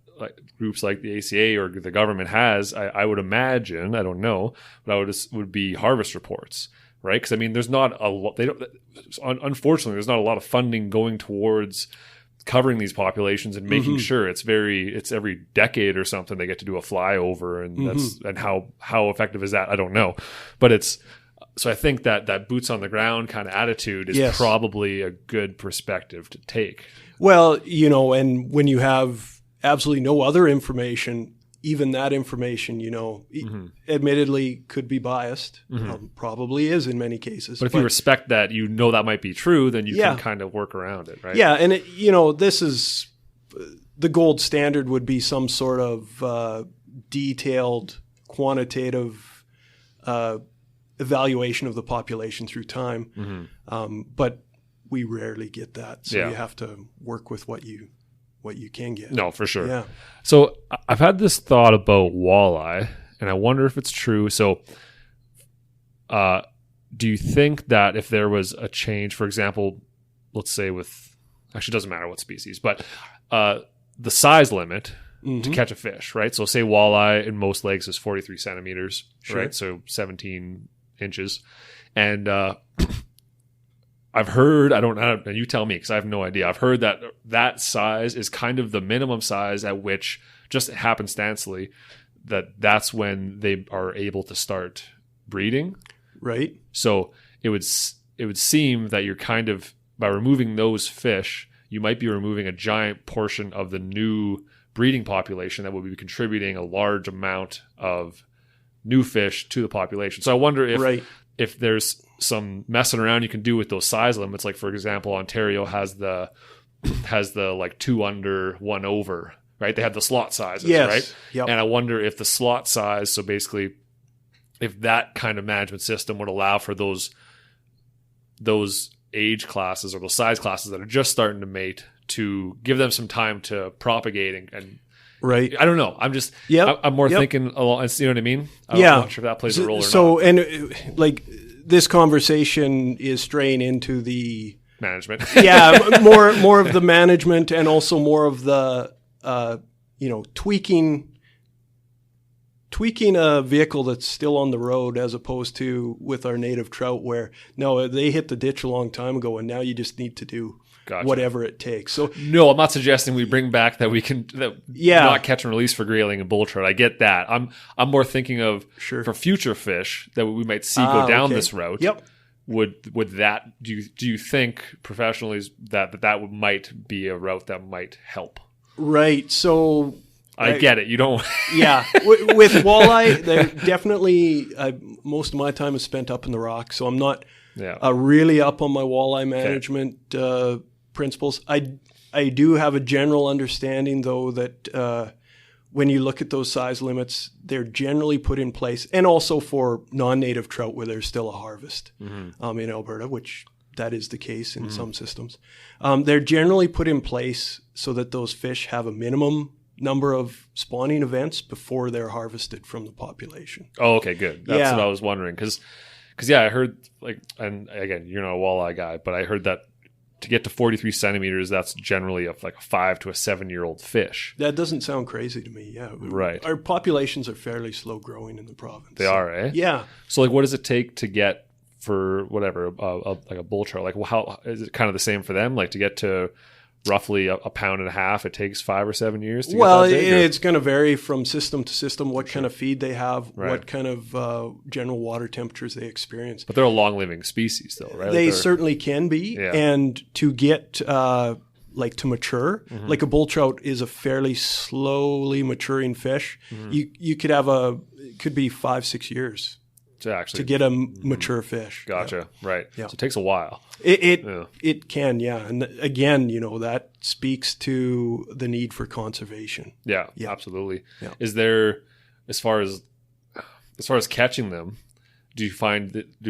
groups like the ACA or the government has, I would imagine, I don't know, but would be harvest reports, right? Because there's not a lot. Unfortunately, there's not a lot of funding going towards covering these populations and making sure it's every decade or something they get to do a flyover, and how effective is that? I don't know, but so I think that boots on the ground kind of attitude is probably a good perspective to take. Well, and when you have absolutely no other information, even that information, admittedly could be biased, probably is in many cases. But if you respect that, that might be true, then you can kind of work around it, right? Yeah, and this is the gold standard would be some sort of detailed, quantitative evaluation of the population through time, but we rarely get that. So you have to work with what you what you can get. No, for sure. Yeah. So I've had this thought about walleye, and I wonder if it's true. So do you think that if there was a change, for example, let's say actually it doesn't matter what species, but the size limit to catch a fish, right? So say walleye in most lakes is 43 centimeters, right? So 17 inches. And I've heard, I don't know, and you tell me because I have no idea. I've heard that size is kind of the minimum size at which, just happenstancely, that's when they are able to start breeding. Right. So it would seem that you're kind of, by removing those fish, you might be removing a giant portion of the new breeding population that would be contributing a large amount of new fish to the population. So I wonder if there's some messing around you can do with those size limits. Like, for example, Ontario has the like 2 under, 1 over, right? They have the slot sizes, right? Yep. And I wonder if the slot size, so basically if that kind of management system would allow for those age classes or those size classes that are just starting to mate, to give them some time to propagate and right. I don't know. I'm just, I'm more thinking along, you know what I mean? I'm not sure if that plays a role or not. So, and like this conversation is straying into the management. more of the management, and also more of the, tweaking a vehicle that's still on the road, as opposed to with our native trout where, no, they hit the ditch a long time ago and now you just need to do whatever it takes. So no, I'm not suggesting we bring back that we can not catch and release for grayling and bull trout. I get that. I'm more thinking of for future fish that we might see go down this route. Yep. Would that, do you think professionally that might be a route that might help? Right. So I get it. You don't. Yeah. With walleye, they're definitely, most of my time is spent up in the rock. So I'm not really up on my walleye management principles. I do have a general understanding, though, that when you look at those size limits, they're generally put in place, and also for non-native trout where there's still a harvest in Alberta, which that is the case in some systems. They're generally put in place so that those fish have a minimum number of spawning events before they're harvested from the population. Oh, okay, good. That's what I was wondering. Because I heard, like, and again, you're not a walleye guy, but I heard that to get to 43 centimeters, that's generally like a 5 to 7 year old fish. That doesn't sound crazy to me. Yeah. Right. Our populations are fairly slow growing in the province. They are, eh? Yeah. So, like, what does it take to get, for whatever, like a bull trout? Like, how is it kind of the same for them? Like, to get to roughly a pound and a half, it takes 5 or 7 years to get that big? It's going to vary from system to system, what kind of feed they have, what kind of general water temperatures they experience. But they're a long-living species still, right? They certainly can be. Yeah. And to get to mature, like a bull trout is a fairly slowly maturing fish. You could have it could be 5-6 years to get a mature fish. Gotcha. Yeah. Right. Yeah. So it takes a while. It can, yeah. And again, that speaks to the need for conservation. Yeah. Absolutely. Yeah. Is there, as far as catching them, do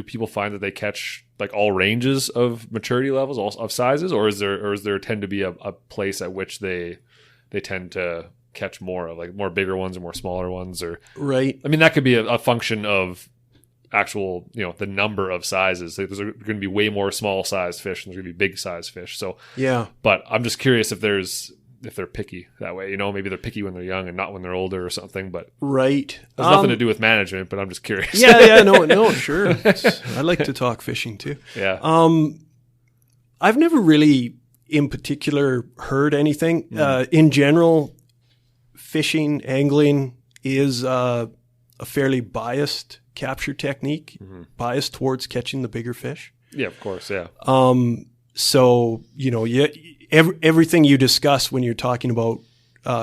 people find that they catch like all ranges of maturity levels, all of sizes, or is there tend to be a place at which they tend to catch more of, like, more bigger ones or more smaller ones? Or right? I mean, that could be a function of actual, the number of sizes. Like, there's going to be way more small sized fish and there's going to be big sized fish. So yeah, but I'm just curious if they're picky that way. Maybe they're picky when they're young and not when they're older or something. But right, has nothing to do with management. But I'm just curious. No, sure. I like to talk fishing too. Yeah. I've never really, in particular, heard anything. In general, fishing, angling is a fairly biased capture technique, biased towards catching the bigger fish. Yeah, of course, yeah. So, everything you discuss when you're talking about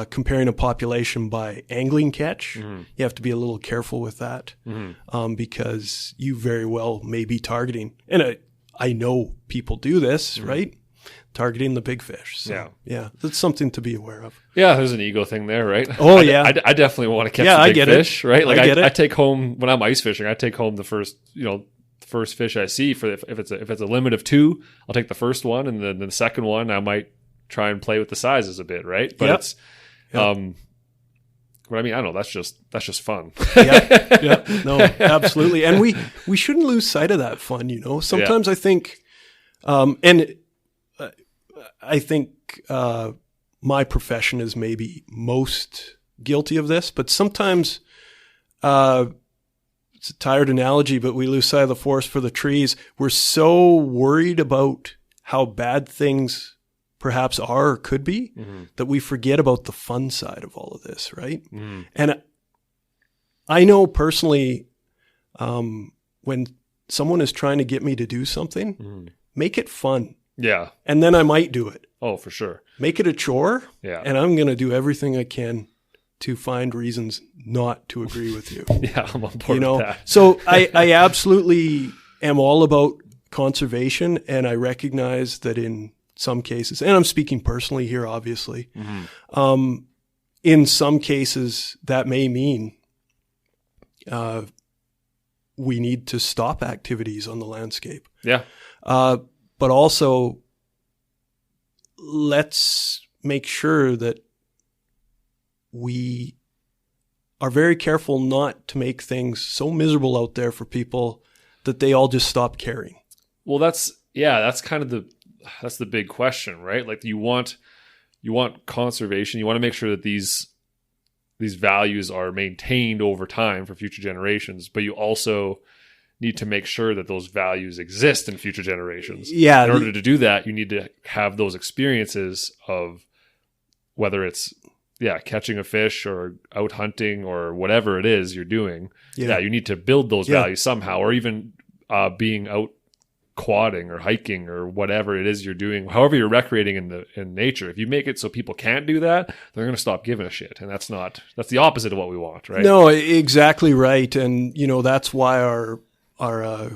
comparing a population by angling catch, you have to be a little careful with that because you very well may be targeting, and I know people do this, right? Targeting the big fish. So, yeah, that's something to be aware of. Yeah, there's an ego thing there, right? Oh, I definitely want to catch the big fish, right? Like, I take home, when I'm ice fishing, I take home the first, fish I see. If it's a limit of 2, I'll take the first one, and then the second one I might try and play with the sizes a bit, right? But it's, but I mean, I don't know. That's just fun. No, absolutely. And we shouldn't lose sight of that fun. Sometimes I think, and I think my profession is maybe most guilty of this, but sometimes it's a tired analogy, but we lose sight of the forest for the trees. We're so worried about how bad things perhaps are or could be that we forget about the fun side of all of this, right? And I know personally, when someone is trying to get me to do something, make it fun. Yeah. And then I might do it. Oh, for sure. Make it a chore. Yeah. And I'm going to do everything I can to find reasons not to agree with you. Yeah, I'm on board with that. So I absolutely am all about conservation, and I recognize that in some cases, and I'm speaking personally here, obviously, in some cases that may mean we need to stop activities on the landscape. Yeah. But also, let's make sure that we are very careful not to make things so miserable out there for people that they all just stop caring. Well, that's kind of the big question, right? Like you want conservation. You want to make sure that these values are maintained over time for future generations, but you also need to make sure that those values exist in future generations. Yeah. In order to do that, you need to have those experiences of whether it's catching a fish or out hunting or whatever it is you're doing. Yeah, you need to build those values somehow, or even being out quadding or hiking or whatever it is you're doing, however you're recreating in nature. If you make it so people can't do that, they're going to stop giving a shit, and that's the opposite of what we want, right? No, exactly right. And that's why our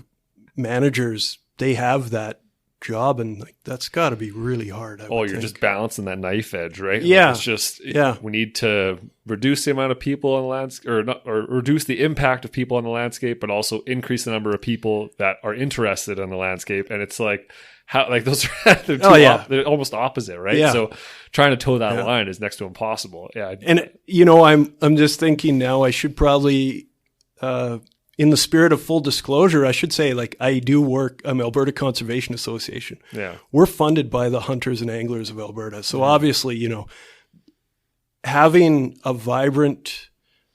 managers, they have that job, and that's got to be really hard. You're just balancing that knife edge, right? Yeah, it's just we need to reduce the amount of people on the landscape, or reduce the impact of people on the landscape, but also increase the number of people that are interested in the landscape. And it's like how those are they're almost opposite, right? Yeah. So trying to toe that line is next to impossible. Yeah, and I'm just thinking now I should probably. In the spirit of full disclosure, I should say, I do work, Alberta Conservation Association. Yeah. We're funded by the hunters and anglers of Alberta. So obviously, having a vibrant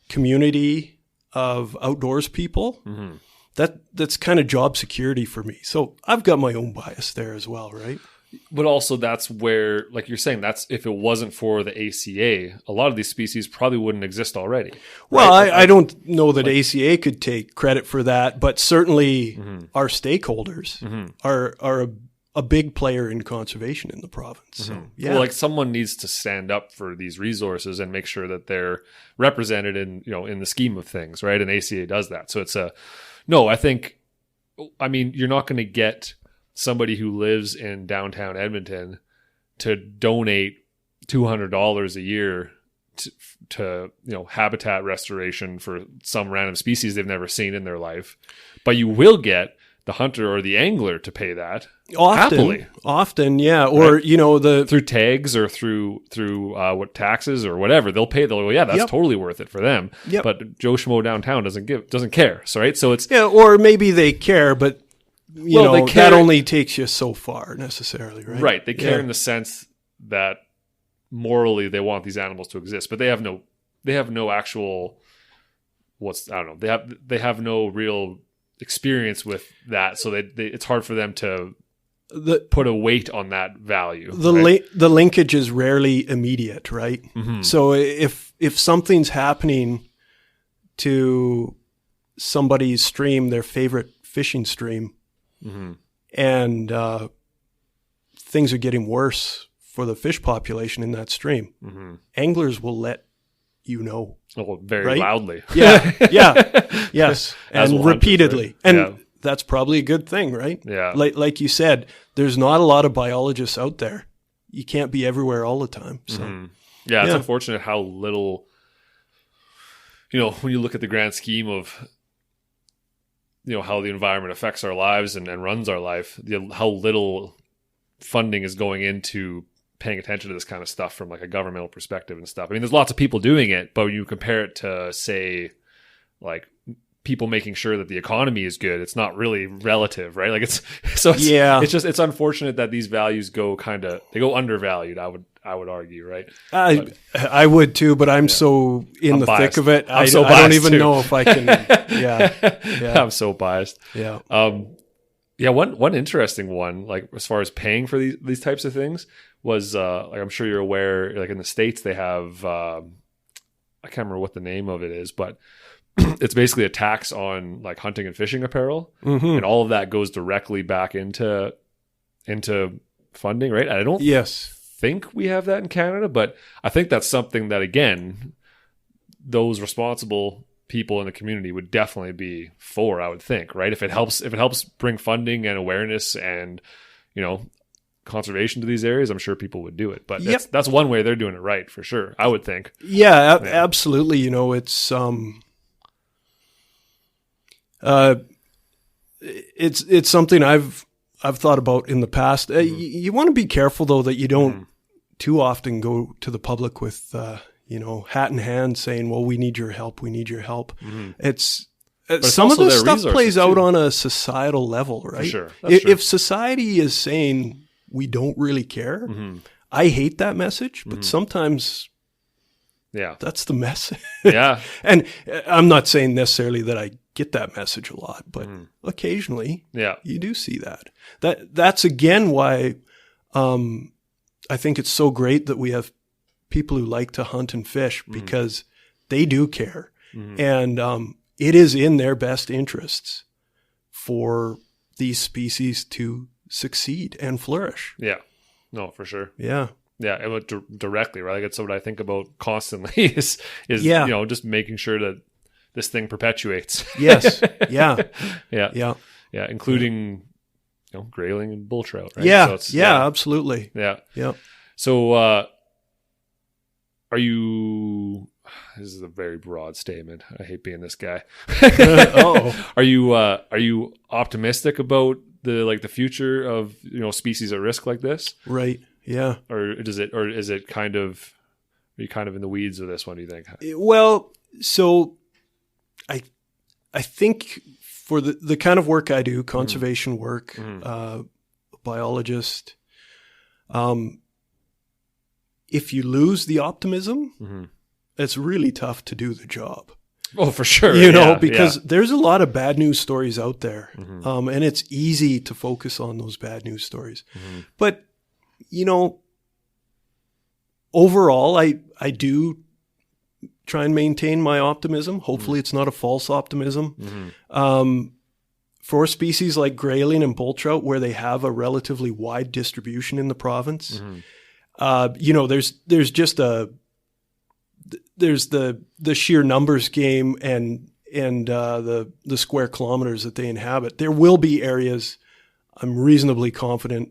community of outdoors people, that's kind of job security for me. So I've got my own bias there as well, right? But also that's where, like you're saying, that's if it wasn't for the ACA, a lot of these species probably wouldn't exist already. Right? Well, I don't know that ACA could take credit for that, but certainly our stakeholders are a big player in conservation in the province. So, well, someone needs to stand up for these resources and make sure that they're represented in the scheme of things, right? And ACA does that. So you're not going to get somebody who lives in downtown Edmonton to donate $200 a year to habitat restoration for some random species they've never seen in their life, but you will get the hunter or the angler to pay that often, yeah, or right? Through tags or through what taxes or whatever they'll pay. They'll go, that's totally worth it for them. Yep. But Joe Schmo downtown doesn't care. So right, so it's or maybe they care, but. That only takes you so far necessarily, right? Right. They care in the sense that morally they want these animals to exist, but they have no actual they have no real experience with that. So it's hard for them to put a weight on that value. The linkage is rarely immediate, right? Mm-hmm. So if something's happening to somebody's stream, their favorite fishing stream, and things are getting worse for the fish population in that stream, anglers will let you know. Oh, very loudly. Yeah. Yes. And repeatedly. Hunters, right? And that's probably a good thing, right? Yeah. Like you said, there's not a lot of biologists out there. You can't be everywhere all the time. So it's unfortunate how little, when you look at the grand scheme of how the environment affects our lives and runs our life, how little funding is going into paying attention to this kind of stuff from like a governmental perspective and stuff. I mean, there's lots of people doing it, but when you compare it to, say, like people making sure that the economy is good, it's not really relative, right? Like it's it's unfortunate that these values go undervalued. I would argue, right? I would too, but I'm so in the thick of it. I don't even know if I can. Yeah. I'm so biased. Yeah. One interesting one, like as far as paying for these types of things, was like I'm sure you're aware, like in the States they have I can't remember what the name of it is, but it's basically a tax on like hunting and fishing apparel, and all of that goes directly back into funding, right? I don't think we have that in Canada, but I think that's something that, again, those responsible people in the community would definitely be for, I would think, right? If it helps bring funding and awareness and, conservation to these areas, I'm sure people would do it. But that's one way they're doing it right, for sure, I would think. Yeah, absolutely. It's something I've thought about in the past. You want to be careful though that you don't too often go to the public with hat in hand saying, "Well, we need your help. We need your help." It's some of this stuff plays out on a societal level, right? For sure. If society is saying we don't really care, I hate that message, but sometimes. Yeah, that's the message. Yeah, and I'm not saying necessarily that I get that message a lot, but occasionally, you do see that. That's again why I think it's so great that we have people who like to hunt and fish, because they do care, and it is in their best interests for these species to succeed and flourish. Yeah, no, for sure. Yeah. Yeah, and directly, right? Like it's what I think about constantly is just making sure that this thing perpetuates. Yes. Yeah. Yeah, including grayling and bull trout, right? Yeah. So absolutely. Yeah. Yeah. So are you, this is a very broad statement. I hate being this guy. Are you optimistic about the future of species at risk like this? Right. Yeah. Or is it kind of, are you kind of in the weeds with this one, do you think? Well, so I think for the kind of work I do, conservation work, biologist, if you lose the optimism, it's really tough to do the job. Oh, for sure. Because there's a lot of bad news stories out there. And it's easy to focus on those bad news stories. But overall, I do try and maintain my optimism. Hopefully it's not a false optimism. For species like grayling and bull trout, where they have a relatively wide distribution in the province, there's just there's the sheer numbers game and the square kilometers that they inhabit. There will be areas, I'm reasonably confident,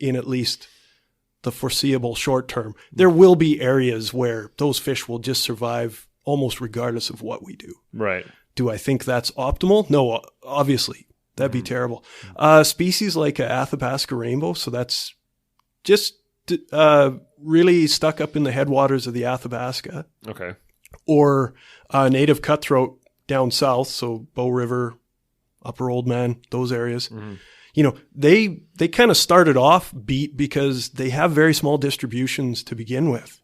in at least the foreseeable short term, there will be areas where those fish will just survive almost regardless of what we do. Right. Do I think that's optimal? No, obviously. That'd be terrible. Species like a Athabasca rainbow, so that's just really stuck up in the headwaters of the Athabasca. Okay. Or native cutthroat down south, so Bow River, Upper Oldman, those areas. They kind of started off beat because they have very small distributions to begin with.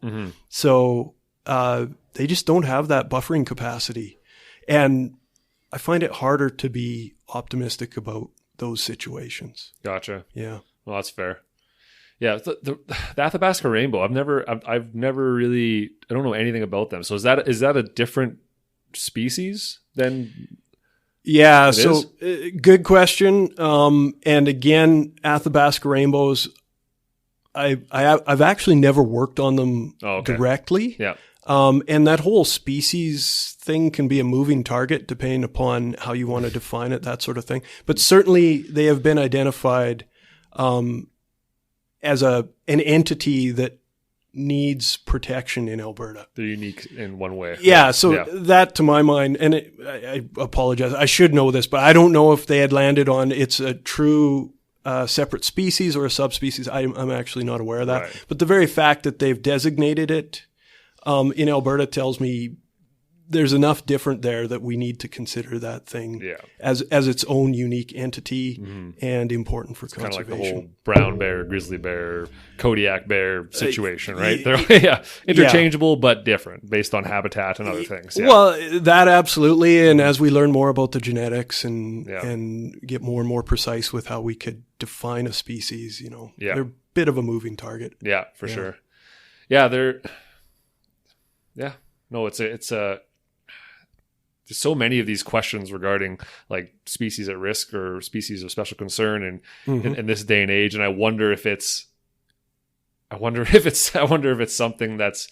So they just don't have that buffering capacity. And I find it harder to be optimistic about those situations. Gotcha. Yeah. Well, that's fair. Yeah. The Athabasca rainbow, I've never really, I don't know anything about them. So is that a different species than... Yeah, so good question. And again, Athabasca rainbows, I've actually never worked on them directly. Yeah. And that whole species thing can be a moving target depending upon how you want to define it, that sort of thing. But certainly they have been identified as an entity that needs protection in Alberta. They're unique in one way. Yeah, so that to my mind, and I apologize, I should know this, but I don't know if they had landed on it's a true a separate species or a subspecies. I'm actually not aware of that. Right. But the very fact that they've designated it in Alberta tells me there's enough different there that we need to consider that thing as its own unique entity and important for conservation. Kind of like the whole brown bear, grizzly bear, Kodiak bear situation, right? They're interchangeable but different based on habitat and other things. Yeah. Well, that absolutely. And as we learn more about the genetics and get more and more precise with how we could define a species, they're a bit of a moving target. Yeah, for sure. Yeah, no, it's there's so many of these questions regarding like species at risk or species of special concern in this day and age. And I wonder if it's something that's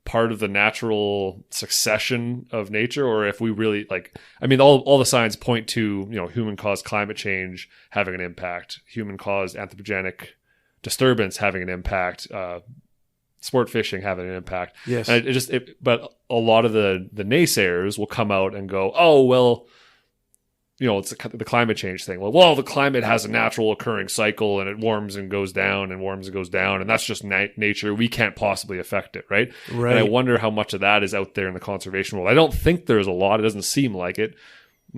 part of the natural succession of nature, or if we really all the signs point to, human caused climate change having an impact, human caused anthropogenic disturbance having an impact, sport fishing having an impact. Yes. And but a lot of the naysayers will come out and go, oh, well, it's the climate change thing. Well, the climate has a natural occurring cycle and it warms and goes down and warms and goes down. And that's just nature. We can't possibly affect it. Right. Right. And I wonder how much of that is out there in the conservation world. I don't think there's a lot. It doesn't seem like it,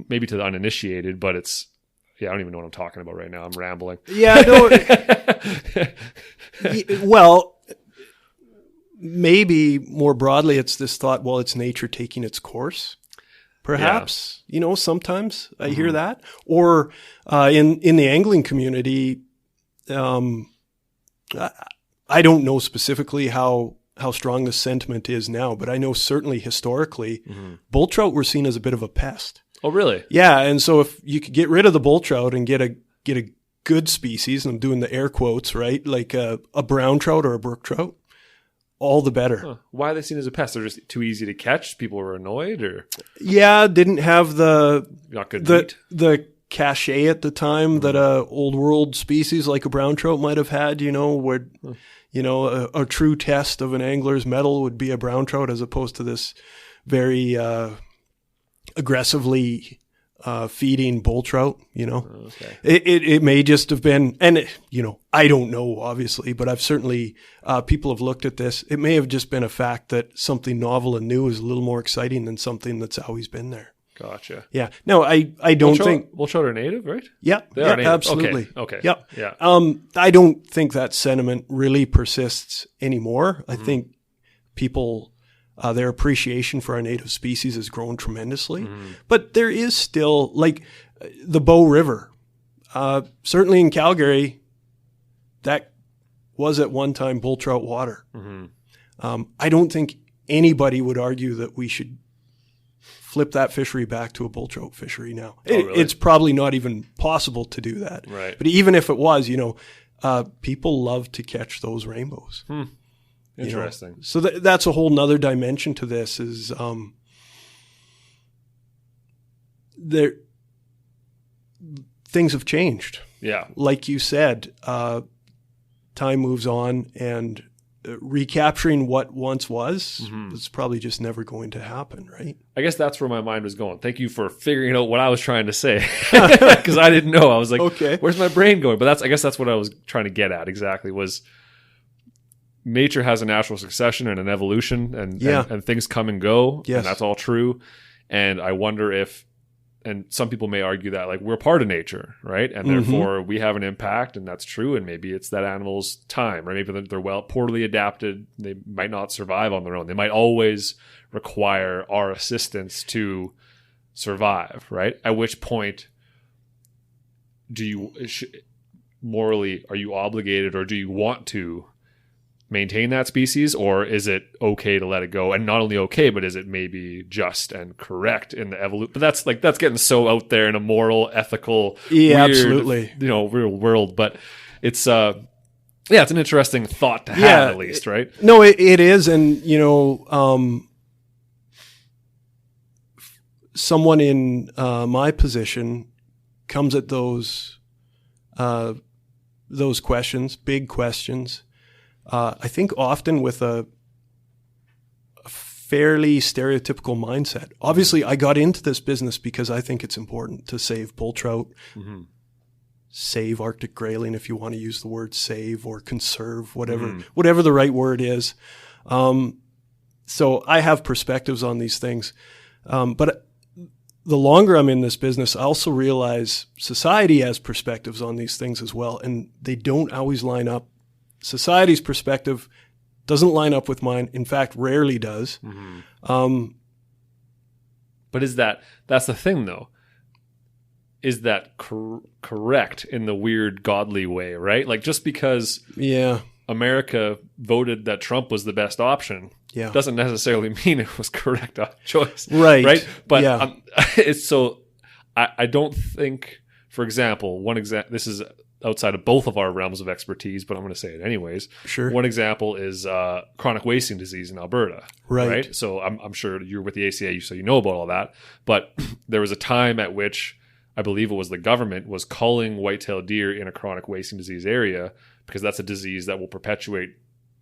maybe to the uninitiated, but I don't even know what I'm talking about right now. I'm rambling. Yeah. No, well, maybe more broadly, it's this thought, well, it's nature taking its course. Perhaps, sometimes I hear that. Or in the angling community, I don't know specifically how strong the sentiment is now, but I know certainly historically, bull trout were seen as a bit of a pest. Oh, really? Yeah, and so if you could get rid of the bull trout and get a good species, and I'm doing the air quotes, right, like a brown trout or a brook trout, all the better. Huh. Why are they seen as a pest? They're just too easy to catch? People were annoyed, or? Yeah, didn't have not good meat. The cachet at the time that a old world species like a brown trout might have had, where, a true test of an angler's mettle would be a brown trout as opposed to this very aggressively feeding bull trout, Okay. It may just have been, and I don't know, obviously, but I've certainly, people have looked at this. It may have just been a fact that something novel and new is a little more exciting than something that's always been there. Gotcha. Yeah. No, I don't think bull trout are native, right? Yeah. They are native. Absolutely. Okay. Yeah. Yeah. I don't think that sentiment really persists anymore. I think people, their appreciation for our native species has grown tremendously. But there is still, like the Bow River, certainly in Calgary, that was at one time bull trout water. I don't think anybody would argue that we should flip that fishery back to a bull trout fishery now. Really? It's probably not even possible to do that. Right. But even if it was, people love to catch those rainbows. Interesting. So that's a whole nother dimension to this is things have changed. Yeah. Like you said, time moves on and recapturing what once was is probably just never going to happen, right? I guess that's where my mind was going. Thank you for figuring out what I was trying to say, because I didn't know. I was like, okay, where's my brain going? But I guess that's what I was trying to get at exactly, was nature has a natural succession and an evolution, and things come and go, yes. And that's all true. And I wonder if, and some people may argue that like we're part of nature, right? And therefore we have an impact, and that's true. And maybe it's that animal's time, right? Maybe they're poorly adapted. They might not survive on their own. They might always require our assistance to survive, right? At which point morally, are you obligated, or do you want to maintain that species, or is it okay to let it go? And not only okay, but is it maybe just and correct in the evolution? But that's getting so out there in a moral, ethical, weird, absolutely, real world. But it's it's an interesting thought to have, at least, right? No, it is, and someone in my position comes at those questions, big questions. I think often with a fairly stereotypical mindset. Obviously, I got into this business because I think it's important to save bull trout save Arctic grayling, if you want to use the word save or conserve, whatever the right word is. So I have perspectives on these things. But the longer I'm in this business, I also realize society has perspectives on these things as well, and they don't always line up. Society's perspective doesn't line up with mine. In fact, rarely does. But that's the thing though. Is that correct in the weird godly way, right? Like just because America voted that Trump was the best option doesn't necessarily mean it was correct choice. Right. But it's so I don't think, for example, this is outside of both of our realms of expertise, but I'm going to say it anyways. Sure. One example is chronic wasting disease in Alberta. Right. So I'm sure you're with the ACA, so you know about all that. But there was a time at which I believe it was the government was culling white-tailed deer in a chronic wasting disease area because that's a disease that will perpetuate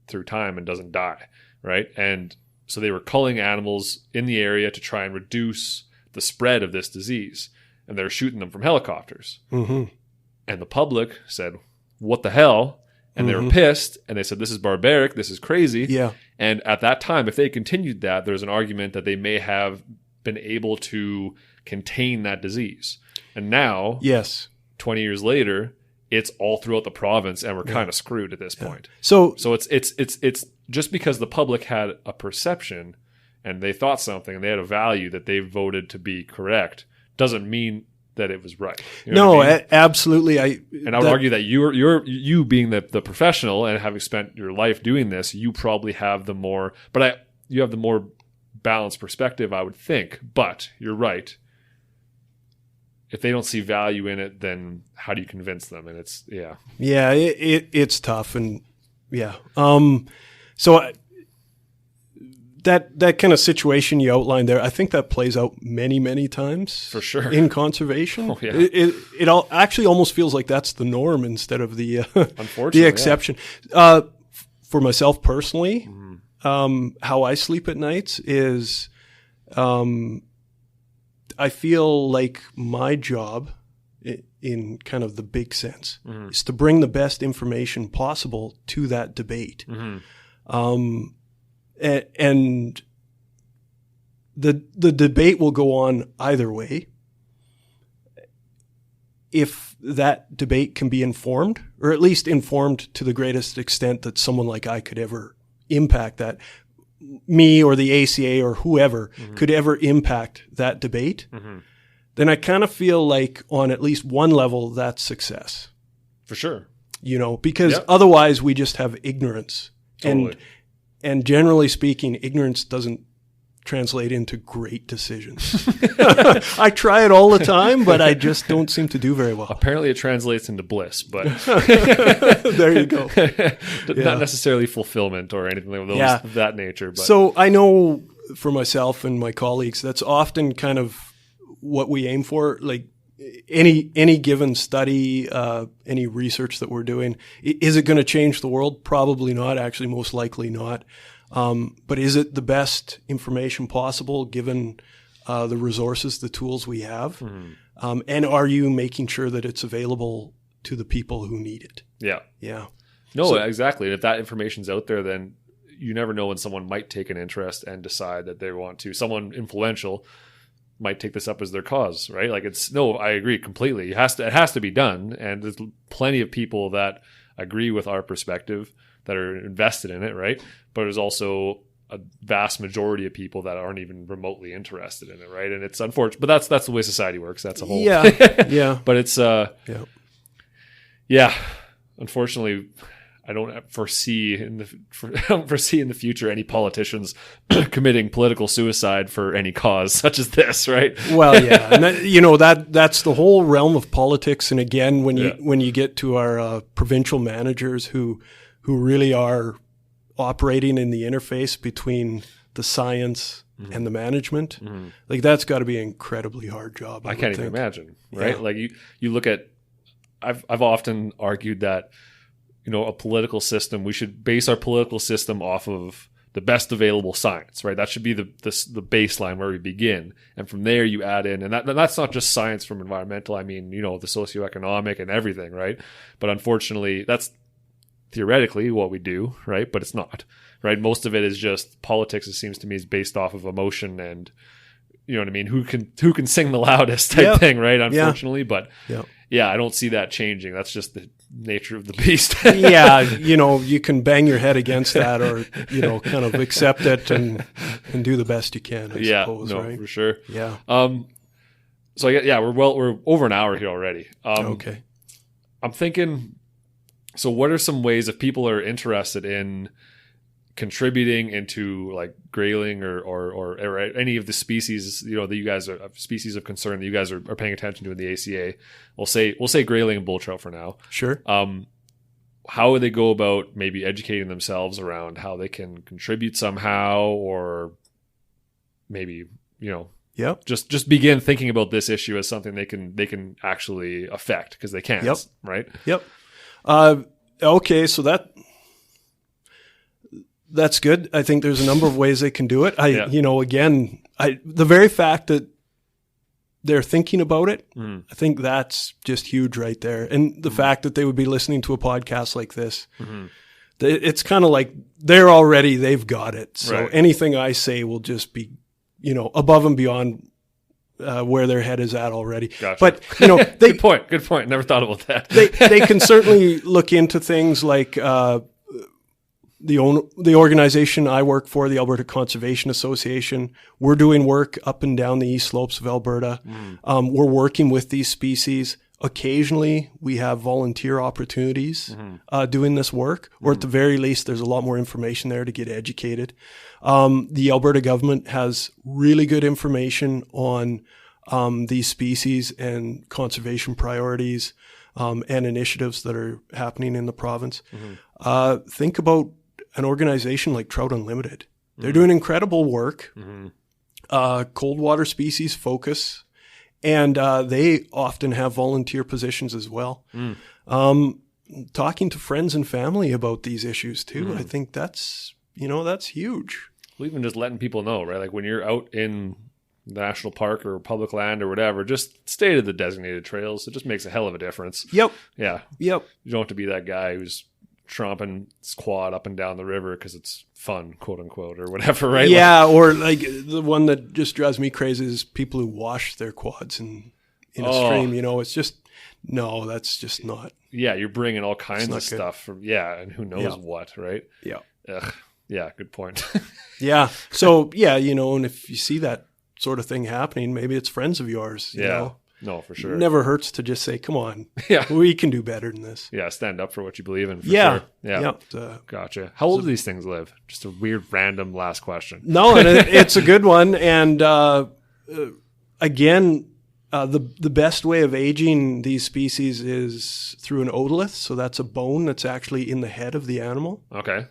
through time and doesn't die, right? And so they were culling animals in the area to try and reduce the spread of this disease. And they were shooting them from helicopters. And the public said, what the hell? And they were pissed, and they said, this is barbaric, this is crazy. Yeah. And at that time, if they continued that, there's an argument that they may have been able to contain that disease. And now, 20 years later, it's all throughout the province, and we're kind of screwed at this point. So it's just because the public had a perception and they thought something and they had a value that they voted to be correct, doesn't mean that it was right. You know what I mean? Absolutely. I would argue that you being the professional and having spent your life doing this, you probably have you have the more balanced perspective, I would think. But you're right. If they don't see value in it, then how do you convince them? And it's it's tough, and so that kind of situation you outlined there, I think that plays out many times for sure in conservation. Oh, yeah. It actually almost feels like that's the norm instead of the unfortunately the exception. For myself personally, how I sleep at nights is. I feel like my job, in kind of the big sense, is to bring the best information possible to that debate. And the debate will go on either way. If that debate can be informed, or at least informed to the greatest extent that someone like I could ever impact that, me or the ACA or whoever could ever impact that debate, then I kind of feel like on at least one level that's success. For sure. Because otherwise we just have ignorance. Totally. And generally speaking, ignorance doesn't translate into great decisions. I try it all the time, but I just don't seem to do very well. Apparently it translates into bliss, but there you go. Not necessarily fulfillment or anything of that nature. But. So I know for myself and my colleagues, that's often kind of what we aim for. Like any given study, any research that we're doing, is it going to change the world? Probably not. Actually, most likely not. But is it the best information possible given the resources, the tools we have? And are you making sure that it's available to the people who need it? Yeah. No, exactly. If that information's out there, then you never know when someone might take an interest and decide that they want to. Someone influential might take this up as their cause, right? Like I agree completely. It has to be done. And there's plenty of people that agree with our perspective that are invested in it, right? But there's also a vast majority of people that aren't even remotely interested in it, right? And it's unfortunate, but that's the way society works. That's a whole But it's unfortunately, I don't foresee in the future any politicians committing political suicide for any cause such as this, right? Well, yeah, and that's the whole realm of politics. And again, when you get to our provincial managers who really are operating in the interface between the science and the management, like that's got to be an incredibly hard job. I can't even imagine, right? Like you look at, I've often argued that, a political system, we should base our political system off of the best available science, right? That should be the baseline where we begin. And from there you add in, and that's not just science from environmental, I mean, the socioeconomic and everything, right? But unfortunately, that's theoretically what we do, right? But it's not, right? Most of it is just politics, it seems to me, is based off of emotion and, you know what I mean? Who can sing the loudest type thing, right? Unfortunately, but I don't see that changing. That's just the nature of the beast. You can bang your head against that, or kind of accept it and do the best you can. I suppose, right? For sure. Yeah. So we're over an hour here already. Okay. I'm thinking. So, what are some ways if people are interested in contributing into like grayling or any of the species, that you guys are species of concern that you guys are paying attention to in the ACA? We'll say grayling and bull trout for now. Sure. How would they go about maybe educating themselves around how they can contribute somehow, or maybe, just begin thinking about this issue as something they can actually affect, because they can, right? Yep. Okay. So that's good. I think there's a number of ways they can do it. The very fact that they're thinking about it, I think that's just huge right there. And the fact that they would be listening to a podcast like this, it's kind of like they've got it. So anything I say will just be, above and beyond where their head is at already. Gotcha. But, good point. Never thought about that. they can certainly look into things like, the organization I work for, the Alberta Conservation Association, we're doing work up and down the east slopes of Alberta. We're working with these species. Occasionally, we have volunteer opportunities doing this work, or at the very least, there's a lot more information there to get educated. The Alberta government has really good information on these species and conservation priorities and initiatives that are happening in the province. Think about an organization like Trout Unlimited. They're doing incredible work, cold water species focus, and they often have volunteer positions as well. Talking to friends and family about these issues too, I think that's huge. Well, even just letting people know, right? Like when you're out in the national park or public land or whatever, just stay to the designated trails. It just makes a hell of a difference. Yep. Yeah. Yep. You don't have to be that guy who's tromping his quad up and down the river because it's fun, quote unquote, or whatever, right? Yeah, or like the one that just drives me crazy is people who wash their quads in a stream. It's just, no, that's just not. Yeah, you're bringing all kinds of stuff from, and who knows what, right? Yeah. Ugh. Yeah, good point. Yeah. So, and if you see that sort of thing happening, maybe it's friends of yours, you know? No, for sure. Never hurts to just say, come on, we can do better than this. Yeah, stand up for what you believe in, for sure. Yeah. Gotcha. How old do these things live? Just a weird, random last question. No, and it's a good one. And again, the best way of aging these species is through an otolith. So that's a bone that's actually in the head of the animal. Okay.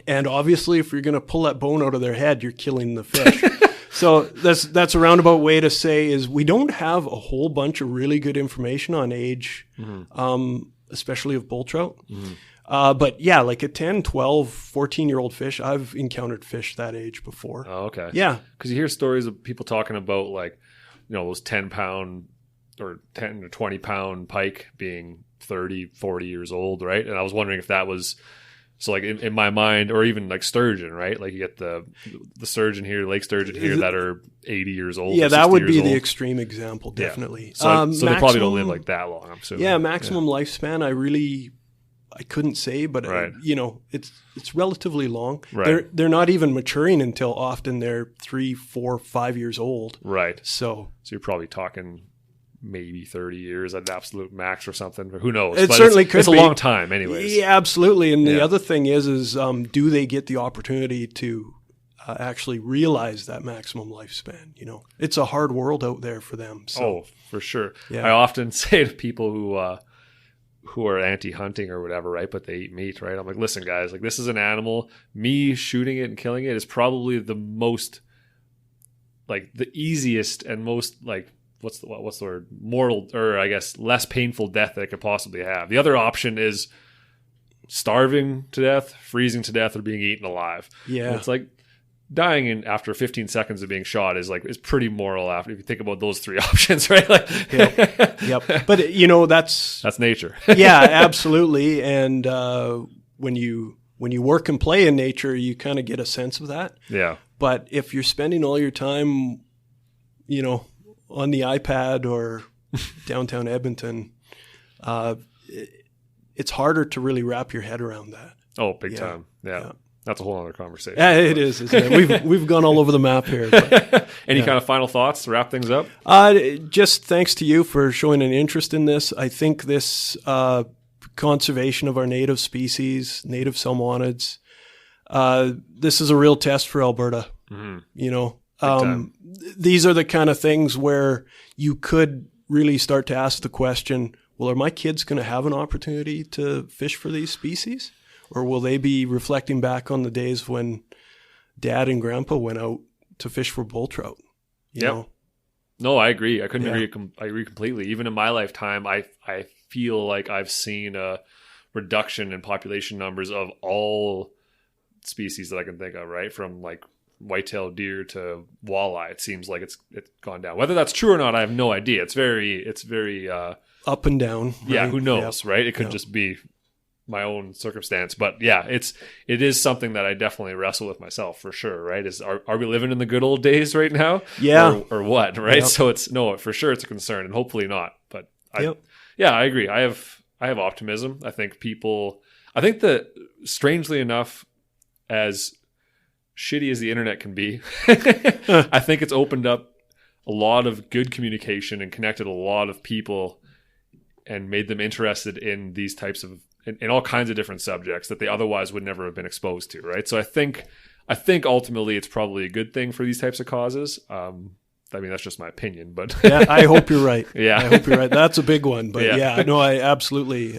And obviously, if you're going to pull that bone out of their head, you're killing the fish. So that's a roundabout way to say is we don't have a whole bunch of really good information on age, especially of bull trout. But yeah, like a 10, 12, 14-year-old fish, I've encountered fish that age before. Oh, okay. Yeah. Because you hear stories of people talking about like, those 10-pound or 10 to 20-pound pike being 30, 40 years old, right? And I was wondering if that was... So like in my mind, or even like sturgeon, right? Like you get the sturgeon here, lake sturgeon here that are 80 years old. Yeah, that would be the extreme example, definitely. Yeah. So they probably don't live like that long, I'm assuming. Yeah, maximum lifespan, I couldn't say, but it's relatively long. Right. They're not even maturing until often they're 3, 4, 5 years old. Right. So you're probably talking maybe 30 years at an absolute max or something. Who knows? It certainly could be. It's a long time anyways. Yeah, absolutely. And the other thing is do they get the opportunity to actually realize that maximum lifespan? It's a hard world out there for them. So. Oh, for sure. Yeah. I often say to people who are anti-hunting or whatever, right? But they eat meat, right? I'm like, listen, guys, like this is an animal. Me shooting it and killing it is probably the most, like the easiest and most like, what's the word? Mortal, or I guess less painful death that I could possibly have. The other option is starving to death, freezing to death, or being eaten alive. Yeah. And it's like dying after 15 seconds of being shot is pretty moral after if you think about those three options, right? Like, yep. But you know, that's nature. Yeah, absolutely. And when you work and play in nature, you kind of get a sense of that. Yeah. But if you're spending all your time, you know, on the iPad or downtown Edmonton, it's harder to really wrap your head around that. Oh, big time. Yeah. That's a whole other conversation. Yeah, it is, isn't it? We've gone all over the map here. But, Any kind of final thoughts to wrap things up? Just thanks to you for showing an interest in this. I think this conservation of our native species, native salmonids, this is a real test for Alberta. Mm-hmm. You know, these are the kind of things where you could really start to ask the question, well, are my kids going to have an opportunity to fish for these species? Or will they be reflecting back on the days when Dad and Grandpa went out to fish for bull trout? You know? No, I agree. I couldn't agree. I agree completely. Even in my lifetime, I feel like I've seen a reduction in population numbers of all species that I can think of, right? From like white-tailed deer to walleye. It seems like it's gone down. Whether that's true or not, I have no idea. It's very up and down. Right? Yeah, who knows, right? It could just be my own circumstance, but yeah, it is something that I definitely wrestle with myself for sure, right? Are we living in the good old days right now? Yeah. Or what, right? Yep. So for sure it's a concern, and hopefully not, but I agree. I have optimism. I think that strangely enough, as shitty as the internet can be, I think it's opened up a lot of good communication and connected a lot of people and made them interested in these types of in all kinds of different subjects that they otherwise would never have been exposed to, right? So I think ultimately it's probably a good thing for these types of causes. I mean, that's just my opinion, but yeah, I hope you're right. Yeah, I hope you're right. That's a big one, but no, I absolutely.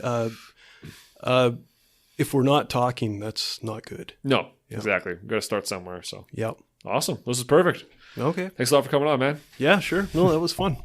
If we're not talking, that's not good. No, exactly. We've got to start somewhere. So yep, awesome. This is perfect. Okay, thanks a lot for coming on, man. Yeah, sure. No, that was fun.